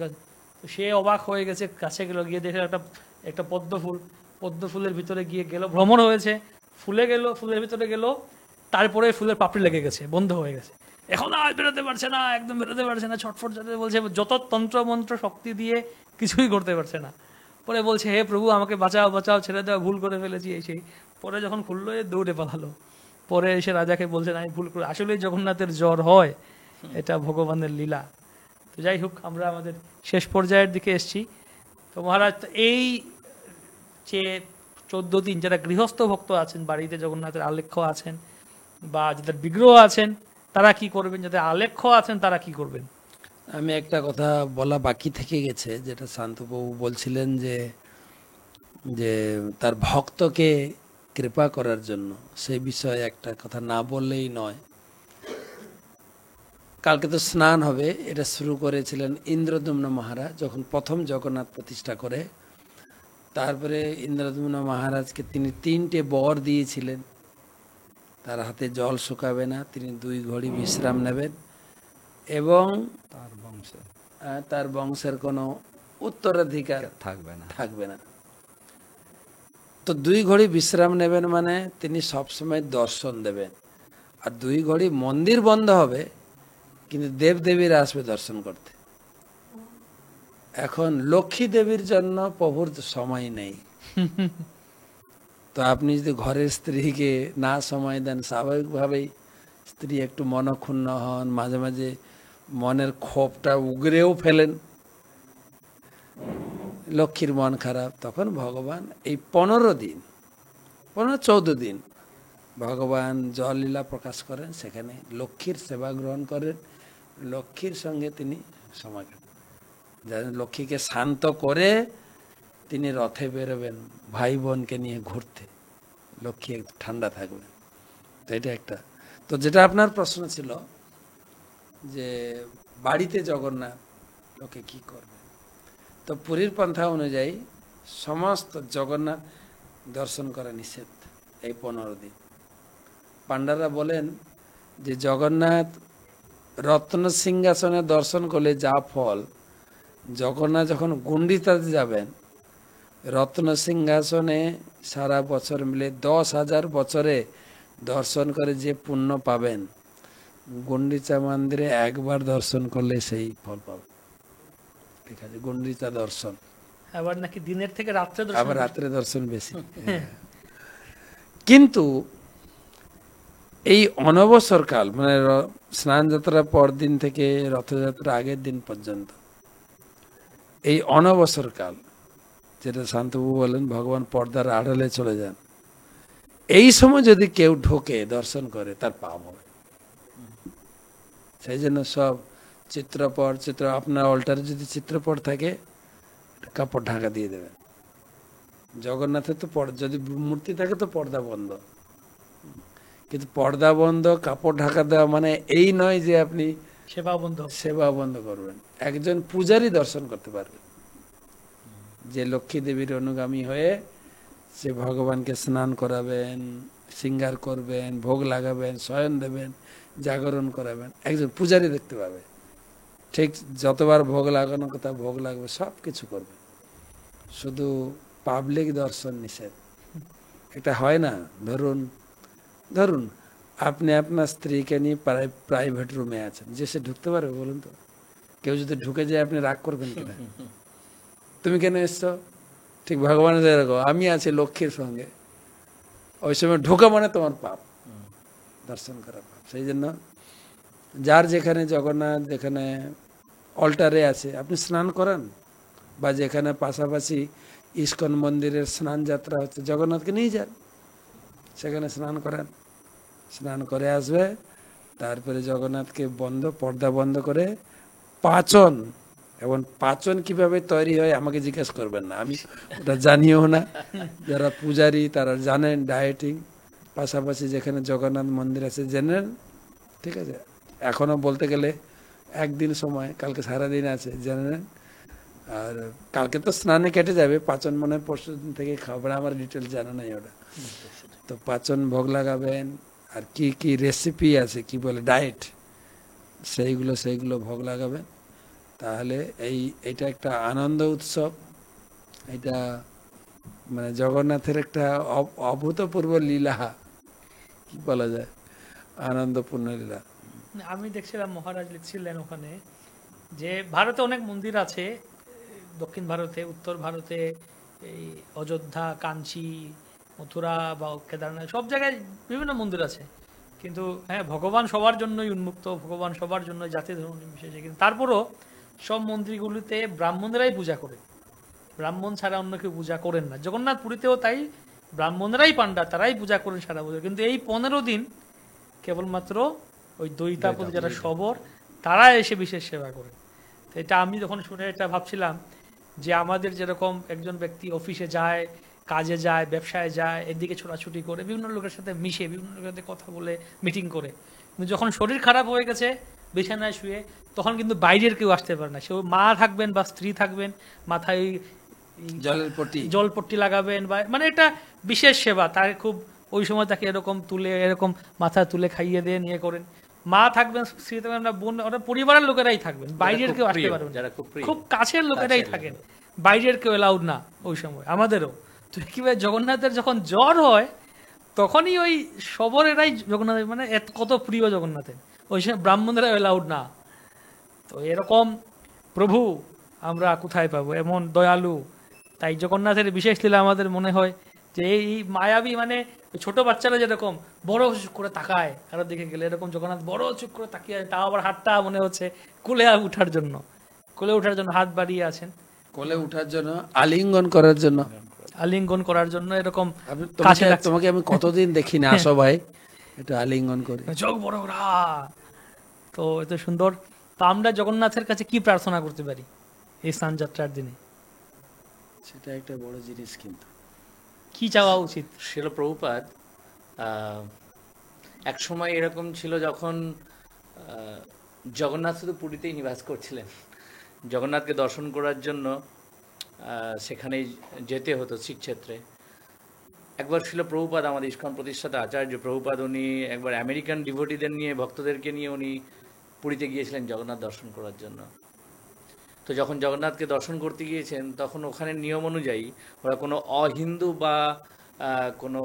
তো সে অবাক হয়ে গেছে, কাছে গেল, গিয়ে দেখে একটা পদ্ম ফুলের ভিতরে গিয়ে গেল, ভ্রমণ হয়েছে, ফুলের ভিতরে গেল, তারপরে ফুলের পাপড়ি লেগে গেছে, বন্ধ হয়ে গেছে, এখন আর বেরোতে পারছে না, একদম বেরোতে পারছে না, ছটফট বলছে, যত তন্ত্র মন্ত্র শক্তি দিয়ে কিছুই করতে পারছে না। পরে বলছে হে প্রভু আমাকে বাঁচাও বাঁচাও, ছেড়ে দেওয়া, ভুল করে ফেলেছি এই সেই। পরে যখন খুললো দৌড়ে পালালো। পরে এসে রাজাকে বলছে আমি ভুল করে, আসলেই জগন্নাথের জ্বর হয়, এটা ভগবানের লীলা। তো যাই হোক, আমরা আমাদের শেষ পর্যায়ের দিকে এসছি। তো মহারাজ এই যে 14 দিন যারা গৃহস্থ ভক্ত আছেন, বাড়িতে জগন্নাথের আলেখ্য আছেন বা যাদের বিগ্রহ আছেন, তারা কি করবেন, যাদের আলেখ্য আছেন তারা কি করবেন? আমি একটা কথা বলা বাকি থেকে গেছে, যেটা শান্তবাবু বলছিলেন যে যে তার ভক্তকে কৃপা করার জন্য, সেই বিষয়ে একটা কথা না বললেই নয়। কালকে তো স্নান হবে, এটা শুরু করেছিলেন ইন্দ্রদম্ন মহারাজ যখন প্রথম জগন্নাথ প্রতিষ্ঠা করে। তারপরে ইন্দ্রদম্ন মহারাজকে তিনি 3টে বর দিয়েছিলেন। তার হাতে জল শুকাবে না, তিনি 2 ঘড়ি বিশ্রাম নেবেন এবং তার বংশে তার বংশের কোনো উত্তরাধিকার থাকবে না। তো 2 ঘড়ি বিশ্রাম নেবেন মানে তিনি সবসময় দর্শন দেবেন। আর 2 ঘড়ি মন্দির বন্ধ হবে, কিন্তু দেবদেবীরা আসবে দর্শন করতে। এখন লক্ষ্মী দেবীর জন্য প্রভুর সময় নেই। তো আপনি যদি ঘরের স্ত্রীকে না সময় দেন, স্বাভাবিকভাবেই স্ত্রী একটু মনক্ষুণ্ণ হন, মাঝে মাঝে মনের ক্ষোভটা উগরেও ফেলেন, লক্ষ্মীর মন খারাপ। তখন ভগবান এই 15 দিন 14 দিন ভগবান জললীলা প্রকাশ করেন, সেখানে লক্ষ্মীর সেবা গ্রহণ করেন, লক্ষ্মীর সঙ্গে তিনি সময় কাটান। লক্ষ্মীকে শান্ত করে তিনি রথে বেরোবেন ভাই বোনকে নিয়ে ঘুরতে, লক্ষ্মী একটু ঠান্ডা থাকবেন। তো এটা একটা। তো যেটা আপনার প্রশ্ন ছিল যে বাড়িতে জগন্নাথ লোকে কি করবে, তো পুরীর পন্থা অনুযায়ী সমস্ত জগন্নাথ দর্শন করা নিষেধ এই 15 দিন। পান্ডারা বলেন যে জগন্নাথ রত্ন সিংহাসনে দর্শন করলে যা ফল, জগন্নাথ যখন গুন্ডিতাতে যাবেন, রত্ন সিংহাসনে সারা বছর মিলে 10,000 বছরে দর্শন করে যে পুণ্য পাবেন, গুন্ডিচা মন্দিরে একবার দর্শন করলে সেই ফল পাবেন। ঠিক আছে, গুন্ডিচা দর্শন। আবার নাকি দিনের থেকে রাত্রে আবার রাত্রে দর্শন বেশি। কিন্তু এই অনবসরকাল মানে স্নান যাত্রার পর দিন থেকে রথযাত্রা আগের দিন পর্যন্ত এই অনবসরকাল, যেটা শান্তবাবু বলেন ভগবান পর্দার আড়ালে চলে যান, এই সময় যদি কেউ ঢোকে দর্শন করে তার পাপ হবে। সেই জন্য সব আপনার অল্টারে যদি চিত্রপট থাকে কাপড় ঢাকা দিয়ে দেবেন। জগন্নাথের তো যদি মূর্তি থাকে তো পর্দা বন্ধ, কিন্তু পর্দা বন্ধ কাপড় ঢাকা দেওয়া মানে এই নয় যে আপনি সেবা বন্ধ করবেন। একজন পূজারী দর্শন করতে পারবে, যে লক্ষ্মী দেবীর অনুগামী হয়ে সে ভগবানকে স্নান করাবেন, শৃঙ্গার করবেন, ভোগ লাগাবেন, শয়ন দেবেন, জাগরণ করাবেন, একজন পূজারী দেখতে পাবে। ঠিক যতবার ভোগ লাগানোর কথা ভোগ লাগবে, সব কিছু করবে। শুধু পাবলিক দর্শন নিষেধ। এটা হয় না। ধরুন আপনি আপনার স্ত্রীকে নিয়ে প্রাইভেট রুমে আছেন, যে সে ঢুকতে পারবে বলুন তো? কেউ যদি ঢুকে যায় আপনি রাগ করবেন কিনা? তুমি কেন এসছো? ঠিক ভগবানের এরকম, আমি আছি লক্ষ্মীর সঙ্গে, ওই সময় ঢোকা মানে তোমার পাপ, দর্শন করা পাপ। সেই জন্য যার যেখানে জগন্নাথ যেখানে অল্টারে আছে আপনি স্নান করান, বা যেখানে পাশাপাশি ইস্কন মন্দিরের স্নান যাত্রা হচ্ছে জগন্নাথকে নিয়ে যান, সেখানে স্নান করান, স্নান করে আসবে। তারপরে জগন্নাথকে পর্দা বন্ধ করে পাচন, এবং পাচন কিভাবে তৈরি হয় আমাকে জিজ্ঞেস করবেন না, আমি ওটা জানিও না। যারা পূজারী তারা জানেন ডায়েটিং, পাশাপাশি যেখানে জগন্নাথ মন্দির আছে জেনেন। ঠিক আছে, এখনো বলতে গেলে একদিন সময়, কালকে সারাদিন আছে, জেনে নেন। আর কালকে তো স্নানে কেটে যাবে, পাচন মনে হয় পরশু দিন থেকে খাবার, আমার ডিটেল জানা নাই ওটা। তো পাচন ভোগ লাগাবেন, আর কি কি রেসিপি আছে কি বলে ডায়েট, সেইগুলো ভোগ লাগাবেন। তাহলে এইটা একটা আনন্দ উৎসব, এটা মানে জগন্নাথের একটা অভূতপূর্ব লীলা, কি বলা যায়, আনন্দপূর্ণ লীলা। আমি দেখছিলাম মহারাজ লিখছিলেন ওখানে যে ভারতে অনেক মন্দির আছে, দক্ষিণ ভারতে, উত্তর ভারতে, এই অযোধ্যা, কাঞ্চি, মথুরা বা কেদারনাথ, সব জায়গায় বিভিন্ন মন্দির আছে। কিন্তু হ্যাঁ, ভগবান সবার জন্যই উন্মুক্ত, ভগবান সবার জন্য, জাতি ধর্ম নির্বিশেষে। কিন্তু তারপরও সব মন্দিরগুলিতে ব্রাহ্মণেরাই পূজা করে, ব্রাহ্মণ ছাড়া অন্য কেউ পূজা করেন না। জগন্নাথ পুরীতেও তাই, ব্রাহ্মণেরাই পাণ্ডা, তারাই পূজা করেন সারা বছর। কিন্তু এই 15 দিন কেবলমাত্র ওই দৈতাপতি যারা সবর তারা এসে বিশেষ সেবা করে। তো এটা আমি যখন শুনে এটা ভাবছিলাম যে আমাদের যেরকম একজন ব্যক্তি অফিসে যায়, কাজে যায়, ব্যবসায় যায়, এদিকে ছোটাছুটি করে, বিভিন্ন লোকের সাথে মিশে, বিভিন্ন লোকের সাথে কথা বলে, মিটিং করে, কিন্তু যখন শরীর খারাপ হয়ে গেছে বিছানায় শুয়ে, তখন কিন্তু বাইরের কেউ আসতে পারে না। সে মা থাকবেন বা স্ত্রী থাকবেন, মাথায় জলপট্টি লাগাবেন, বা মানে এটা বিশেষ সেবা। তার খুব ওই সময় তাকে এরকম তুলে, এরকম মাথা তুলে খাইয়ে দেন, ইয়ে করেন। মা থাকবেন, স্ত্রী থাকবেন, বোন, ওরা পরিবারের লোকেরাই থাকবেন, বাইরের কেউ আসতে পারবেন না, খুব কাছের লোকেরাই থাকেন, বাইরের কেউ এলাউড না ওই সময়। আমাদেরও তো কিভাবে জগন্নাথের যখন জ্বর হয় তখনই ওই সবরেরাই জগন্নাথ, মানে কত প্রিয় জগন্নাথের, ওই সময় ব্রাহ্মণেরা এলাউড না। তো এরকম প্রভু আমরা কোথায় পাবো, এমন দয়ালু। তাই জগন্নাথের বিশেষ লীলা আমাদের মনে হয় যে এই মায়াবী, মানে ছোট বাচ্চারা যেরকম বড় চুপ করে তাকায় কারোর দিকে গেলে, এরকম জগন্নাথ বড় চুপ করে তাকিয়ে, তাও আবার হাতটা মনে হচ্ছে কোলে ওঠার জন্য, কোলে ওঠার জন্য হাত বাড়িয়ে আছেন, কোলে ওঠার জন্য, আলিঙ্গন করার জন্য, আলিঙ্গন করার জন্য। এরকম তোমাকে আমি কতদিন দেখি না, আসো ভাই একটু আলিঙ্গন করি, চোখ বড় ওরা। তো এত সুন্দর। তো আমরা জগন্নাথের কাছে কি প্রার্থনা করতে পারি এই স্নান যাত্রার দিনে? সেটা একটা বড় জিনিস, কিন্তু কি চাওয়া উচিত? শিল প্রভুপাদ এক সময় এরকম ছিল যখন জগন্নাথ শুধু পুরীতেই নিবাস করছিলেন। জগন্নাথকে দর্শন করার জন্য সেখানেই যেতে হতো শ্রীক্ষেত্রে। একবার শিল প্রভুপাদ, আমাদের ইস্কন প্রতিষ্ঠাতা আচার্য প্রভুপাদ, উনি একবার আমেরিকান ডিভোটিদের নিয়ে, ভক্তদেরকে নিয়ে উনি পুরীতে গিয়েছিলেন জগন্নাথ দর্শন করার জন্য। তো যখন জগন্নাথকে দর্শন করতে গিয়েছেন, তখন ওখানে নিয়ম অনুযায়ী ওরা কোনো অহিন্দু বা কোনো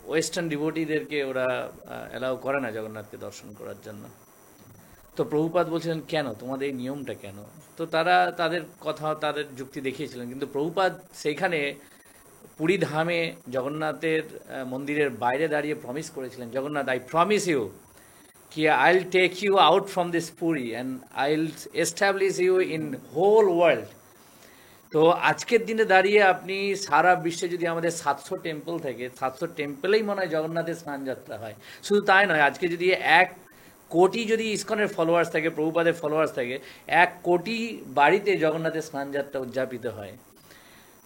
ওয়েস্টার্ন ডিভোটিদেরকে ওরা অ্যালাউ করে না জগন্নাথকে দর্শন করার জন্য। তো প্রভুপাদ বলছিলেন, কেন তোমাদের এই নিয়মটা কেন? তো তারা তাদের কথা, তাদের যুক্তি দেখিয়েছিলেন, কিন্তু প্রভুপাদ সেইখানে পুরী ধামে জগন্নাথের মন্দিরের বাইরে দাঁড়িয়ে প্রমিস করেছিলেন, জগন্নাথ, আই প্রমিস ইউ কি I'll take you out from this Puri and I'll establish you in whole world. তো আজকের দিনে দাঁড়িয়ে আপনি সারা বিশ্বে যদি আমাদের 700 টেম্পল থেকে, 700 টেম্পলেই মনে হয় জগন্নাথের স্নান যাত্রা হয়। শুধু তাই নয়, আজকে যদি 1 কোটি যদি ইস্কনের ফলোয়ার্স থাকে, প্রভুপাদের ফলোয়ার্স থাকে, 1 কোটি বাড়িতে জগন্নাথের স্নান যাত্রা উদযাপিত হয়।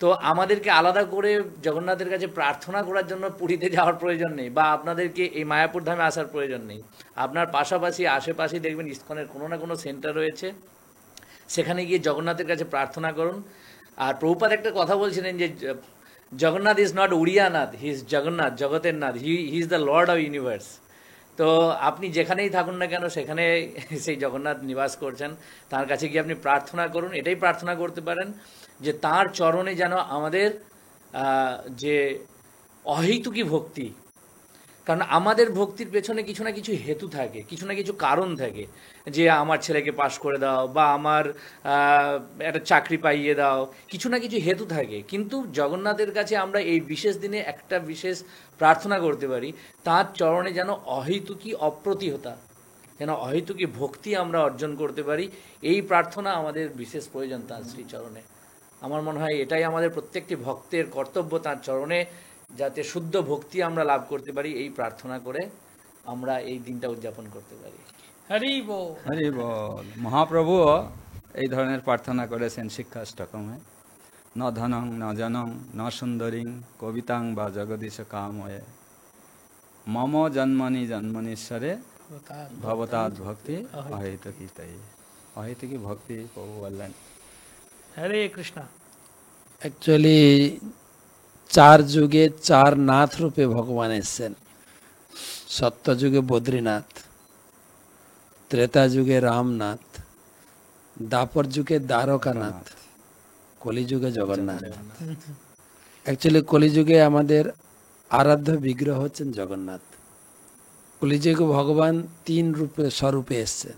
তো আমাদেরকে আলাদা করে জগন্নাথের কাছে প্রার্থনা করার জন্য পুরীতে যাওয়ার প্রয়োজন নেই, বা আপনাদেরকে এই মায়াপুর ধামে আসার প্রয়োজন নেই। আপনার পাশাপাশি আশেপাশে দেখবেন ইস্কনের কোনো না কোনো সেন্টার রয়েছে, সেখানে গিয়ে জগন্নাথের কাছে প্রার্থনা করুন। আর প্রভুপাদ একটা কথা বলছিলেন যে Jagannath is not Oriyanath, he is Jagannath, জগতের নাথ, he is the lord of universe. তো আপনি যেখানেই থাকুন না কেন, সেখানে সেই জগন্নাথ নিবাস করছেন। তার কাছে গিয়ে আপনি প্রার্থনা করুন, এটাই প্রার্থনা করতে পারেন যে তার চরণে যেন আমাদের যে অহেতুকী ভক্তি, কারণ আমাদের ভক্তির পেছনে কিছু না কিছু হেতু থাকে, কিছু না কিছু কারণ থাকে, যে আমার ছেলেকে পাশ করে দাও, বা আমার একটা চাকরি পাইয়ে দাও, কিছু না কিছু হেতু থাকে। কিন্তু জগন্নাথের কাছে আমরা এই বিশেষ দিনে একটা বিশেষ প্রার্থনা করতে পারি, তার চরণে যেন অহেতুকী অপ্রতিহতা, যেন অহেতুকী ভক্তি আমরা অর্জন করতে পারি। এই প্রার্থনা আমাদের বিশেষ প্রয়োজন তার শ্রীচরণে। আমার মনে হয় এটাই আমাদের প্রত্যেকটি ভক্তের কর্তব্য, তার চরণে যাতে শুদ্ধ ভক্তি আমরা লাভ করতে পারি, এই প্রার্থনা করে আমরা এই দিনটা উদযাপন করতে পারি। হরি বল, হরি বল। মহাপ্রভু এই ধরনের প্রার্থনা করেছেন শিক্ষাষ্টকমে, ন ধনং ন জনং ন সুন্দরীং কবিতাং বা জগদীশ কাময়ে মম জন্মনি জন্মনীশ্বরে ভবতাৎ ভক্তি অহেতুকি। তাই অহেতুকি ভক্তি প্রভু বললেন। হরে কৃষ্ণ। অ্যাকচুয়ালি 4 যুগে 4 নাথ রূপে ভগবান এসছেন। সত্যযুগে বদ্রীনাথ, ত্রেতা যুগে রামনাথ, দাপর যুগে দ্বারকানাথ, কলিযুগে জগন্নাথ। অ্যাকচুয়ালি কলিযুগে আমাদের আরাধ্য বিগ্রহ হচ্ছেন জগন্নাথ। কলিযুগে ভগবান 3 রূপে স্বরূপে এসছেন।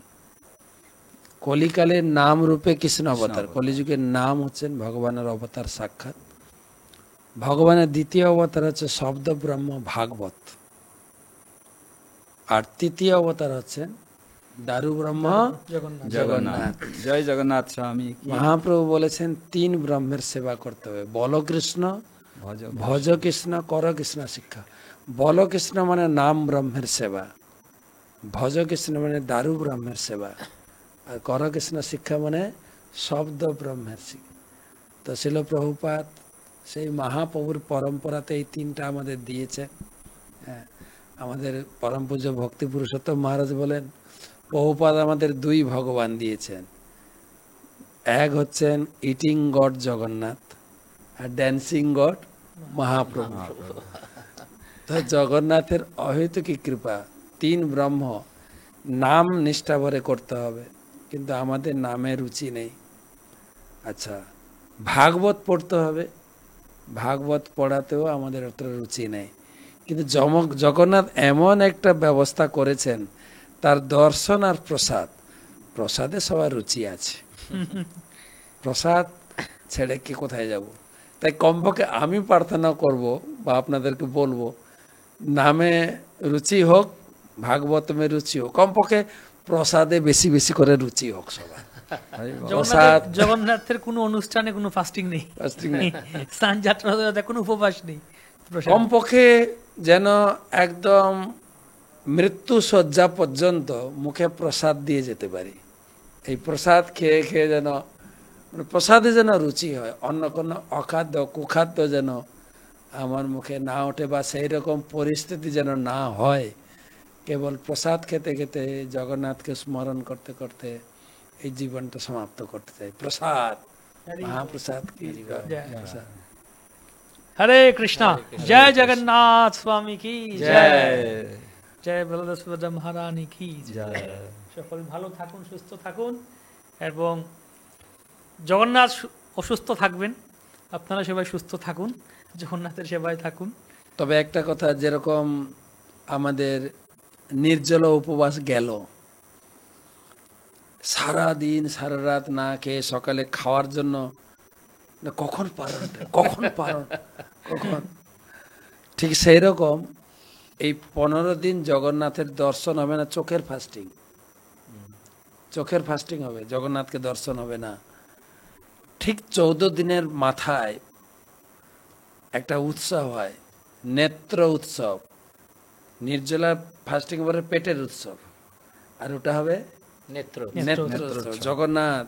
কলিকালের নাম রূপে কৃষ্ণ অবতার, কলিযুগের নাম হচ্ছেন ভগবানের অবতার সাক্ষাৎ। ভগবানের দ্বিতীয় অবতার হচ্ছে শব্দ ব্রহ্ম ভাগবত, আর তৃতীয় অবতার হচ্ছেন দারু ব্রহ্ম জগন্নাথ। জয় জগন্নাথ স্বামী। মহাপ্রভু বলেছেন 3 ব্রহ্মের সেবা করতে হবে, বল কৃষ্ণ, ভজ কৃষ্ণ, কর কৃষ্ণ শিক্ষা। বল কৃষ্ণ মানে নাম ব্রহ্মের সেবা, ভজ কৃষ্ণ মানে দারু ব্রহ্মের সেবা, আর কর কৃষ্ণ শিক্ষা মানে শব্দ ব্রহ্মের শিক্ষা। তো শিল প্রভুপাদ সেই মহাপ্রভুর পরম্পরাতে এই তিনটা আমাদের দিয়েছে। হ্যাঁ, আমাদের পরম পূজ্য ভক্তি পুরুষোত্তম মহারাজ বলেন প্রভুপাদ আমাদের দুই ভগবান দিয়েছেন, এক হচ্ছেন eating god Jagannath are dancing god Mahaprabhu. তো জগন্নাথের অহেতুকী কৃপা, তিন ব্রহ্ম, নাম নিষ্ঠা ভরে করতে হবে, কিন্তু আমাদের নামে রুচি নেই। আচ্ছা, ভাগবত পড়তে হবে, ভাগবত পড়াতেও আমাদের অত রুচি নেই, কিন্তু জগন্নাথ এমন একটা ব্যবস্থা করেছেন, তার দর্শন আর প্রসাদ, প্রসাদে সবার রুচি আছে। প্রসাদ ছেড়ে কি কোথায় যাব? তাই কমপক্ষে আমি প্রার্থনা করব বা আপনাদেরকে বলবো, নামে রুচি হোক, ভাগবতমে রুচি হোক, কমপক্ষে প্রসাদে বেশি বেশি করে রুচি হোক সবার। প্রসাদ, জগন্নাথের কোনো অনুষ্ঠানে কোনো ফাস্টিং নেই, fasting নেই। স্নান যাত্রা কোনো উপবাস নেই, প্রসাদ। কমপক্ষে যেন একদম মৃত্যু শয্যা পর্যন্ত মুখে প্রসাদ দিয়ে যেতে পারি। এই প্রসাদ খেয়ে খেয়ে যেন মানে প্রসাদে যেন রুচি হয়, অন্য কোনো অখাদ্য কুখাদ্য যেন আমার মুখে না ওঠে, বা সেই রকম পরিস্থিতি যেন না হয়। কেবল প্রসাদ খেতে খেতে জগন্নাথকে স্মরণ করতে করতে এই জীবনটা সমাপ্ত করতে চাই। প্রসাদ, মহাপ্রসাদ কি প্রসাদ। হরে কৃষ্ণ, জয় জগন্নাথ স্বামী কি জয়, জয় বলদেব সুভদ্রা মহারানী কি জয়। সকল ভালো থাকুন, সুস্থ থাকুন, এবং জগন্নাথ অসুস্থ থাকবেন, আপনারা সবাই সুস্থ থাকুন, জগন্নাথের সেবায় থাকুন। তবে একটা কথা, যেরকম আমাদের নির্জল উপবাস গেল, সারা দিন সারা রাত না খেয়ে সকালে খাওয়ার জন্য কখন পারণ, কখন পারণ, কখন, ঠিক সেই রকম এই 15 দিন জগন্নাথের দর্শন হবে না, চোখের ফাস্টিং, চোখের ফাস্টিং হবে, জগন্নাথকে দর্শন হবে না। ঠিক 14 দিনের মাথায় একটা উৎসব হয়, নেত্র উৎসব। নির্জলা ফাস্টিং পরে পেটের উৎসব, আর ওটা হবে নেত্র নেত্র উৎসব। জগন্নাথ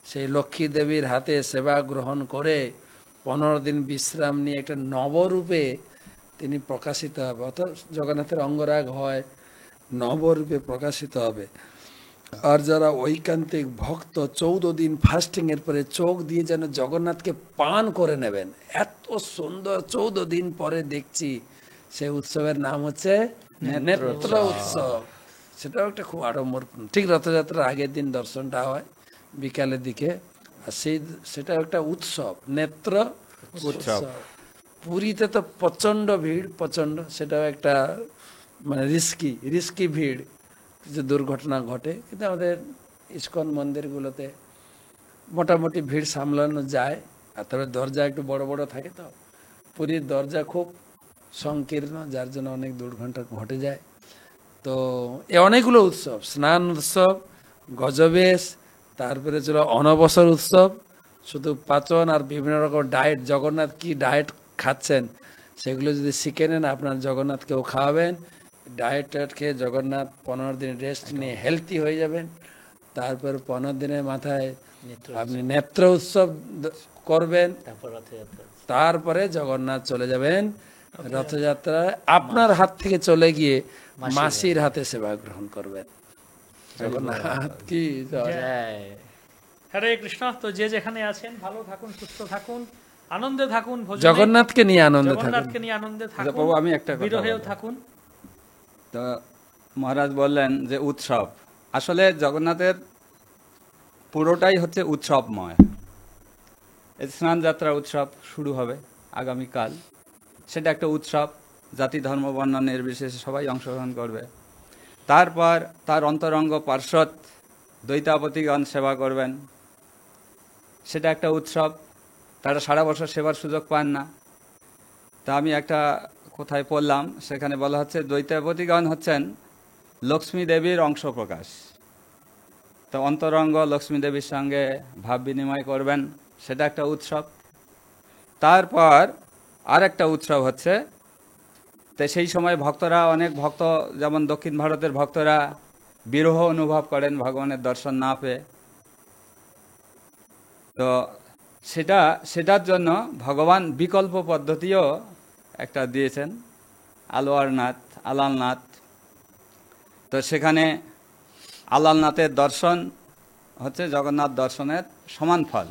সেই লক্ষ্মী দেবীর হাতে সেবা গ্রহণ করে 15 দিন বিশ্রাম নিয়ে একটা নবরূপে তিনি প্রকাশিত হবে, অর্থাৎ জগন্নাথের অঙ্গরাগ হয়, নবরূপে প্রকাশিত হবে। আর যারা ঐকান্তিক ভক্ত 14 দিন ফাস্টিং এর পরে চোখ দিয়ে যেন জগন্নাথকে পান করে নেবেন, এত সুন্দর 14 দিন পরে দেখছি। সেই উৎসবের নাম হচ্ছে নেত্র উৎসব। সেটাও একটা খুব আড়ম্বরপূর্ণ। ঠিক রথযাত্রার আগের দিন দর্শনটা হয় বিকালের দিকে, আর সেটাও একটা উৎসব, নেত্র উৎসব। পুরীতে তো প্রচন্ড ভিড়, প্রচন্ড, সেটাও একটা মানে রিস্কি ভিড়, কিছু দুর্ঘটনা ঘটে, কিন্তু আমাদের ইস্কন মন্দিরগুলোতে মোটামুটি ভিড় সামলানো যায়। আর তবে দরজা একটু বড় বড় থাকে, তো পুরীর দরজা খুব সংকীর্ণ, যার জন্য অনেক দুর্ঘটনা ঘটে যায়। তো এ অনেকগুলো উৎসব, স্নান উৎসব, গজবেশ, তারপরে ছিল অনবসর উৎসব, শুধু পাচন আর বিভিন্ন রকম ডায়েট, জগন্নাথ কি ডায়েট খাচ্ছেন সেগুলো যদি শিখে নেন, আপনার জগন্নাথকেও খাওয়াবেন। ডায়েট খেয়ে জগন্নাথ 15 দিন রেস্ট নিয়ে হেলদি হয়ে যাবেন। তারপর 15 দিনের মাথায় আপনি নেত্র উৎসব করবেন, তারপরে জগন্নাথ চলে যাবেন রথযাত্রায়, আপনার হাত থেকে চলে গিয়ে মাসির হাতে সেবা গ্রহণ করবেন। জগন্নাথ কি জয়। হরে কৃষ্ণ। তো যে যেখানে আছেন ভালো থাকুন, সুস্থ থাকুন, আনন্দে থাকুন, জগন্নাথকে নিয়ে আনন্দে থাকুন, জগন্নাথকে নিয়ে আনন্দে থাকুন, প্রভু আমি একটা কথা বিরহেও বলবো। থাকুন। তো মহারাজ বললেন যে উৎসব, আসলে জগন্নাথের পুরোটাই হচ্ছে উৎসবময়। এই স্নান যাত্রা উৎসব শুরু হবে আগামীকাল, সেটা একটা উৎসব, জাতি ধর্ম বর্ণ নির্বিশেষে সবাই অংশগ্রহণ করবে। তারপর তার অন্তরঙ্গ পার্শ্বদ দ্বৈতাপতিগণ সেবা করবেন, সেটা একটা উৎসব। তারা সারা বছর সেবার সুযোগ পান না। তা আমি একটা কোথায় পড়লাম, সেখানে বলা হচ্ছে দ্বৈতাপতিগণ হচ্ছেন লক্ষ্মী দেবীর অংশ প্রকাশ। তো অন্তরঙ্গ লক্ষ্মী দেবীর সঙ্গে ভাব বিনিময় করবেন, সেটা একটা উৎসব। তারপর আর একটা উৎসব হচ্ছে তো সেই সময় ভক্তরা, অনেক ভক্ত যেমন দক্ষিণ ভারতের ভক্তরা বিরহ অনুভব করেন ভগবানের দর্শন না পেয়ে। তো সেটার জন্য ভগবান বিকল্প পদ্ধতিও একটা দিয়েছেন, আলালনাথ। তো সেখানে আলালনাথের দর্শন হচ্ছে জগন্নাথ দর্শনের সমান ফল।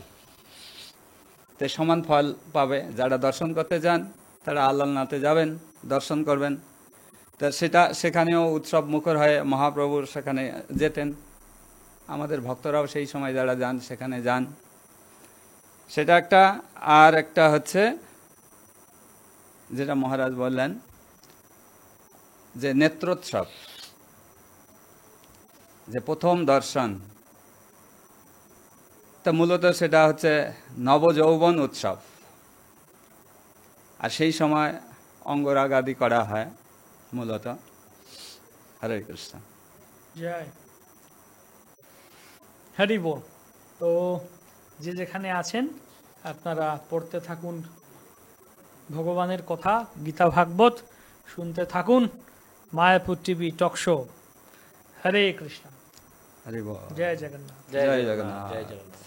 তো সমান ফল পাবে যারা দর্শন করতে যান, তারা আলালনাথে যাবেন, দর্শন করবেন। তা সেখানেও উৎসব মুখর হয়ে মহাপ্রভুর সেখানে যেতেন। আমাদের ভক্তরাও সেই সময় যারা যান সেখানে যান, সেটা একটা। আর একটা হচ্ছে যেটা মহারাজ বললেন যে নেত্রোৎসব, যে প্রথম দর্শন, তা মূলত সেটা হচ্ছে নবযৌবন উৎসব। আর সেই সময় অঙ্গরাগ আদি করা হয় মূলত। হরে কৃষ্ণ। জয় হরি বল। তো যে যেখানে আছেন আপনারা পড়তে থাকুন ভগবানের কথা, গীতা ভাগবত শুনতে থাকুন, মায়াপুর টিভি টক শো। হরে কৃষ্ণ। হরি বল। জয় জগন্নাথ। জয় জয় জগন্নাথ। জগন্নাথ। জয় জগন্নাথ।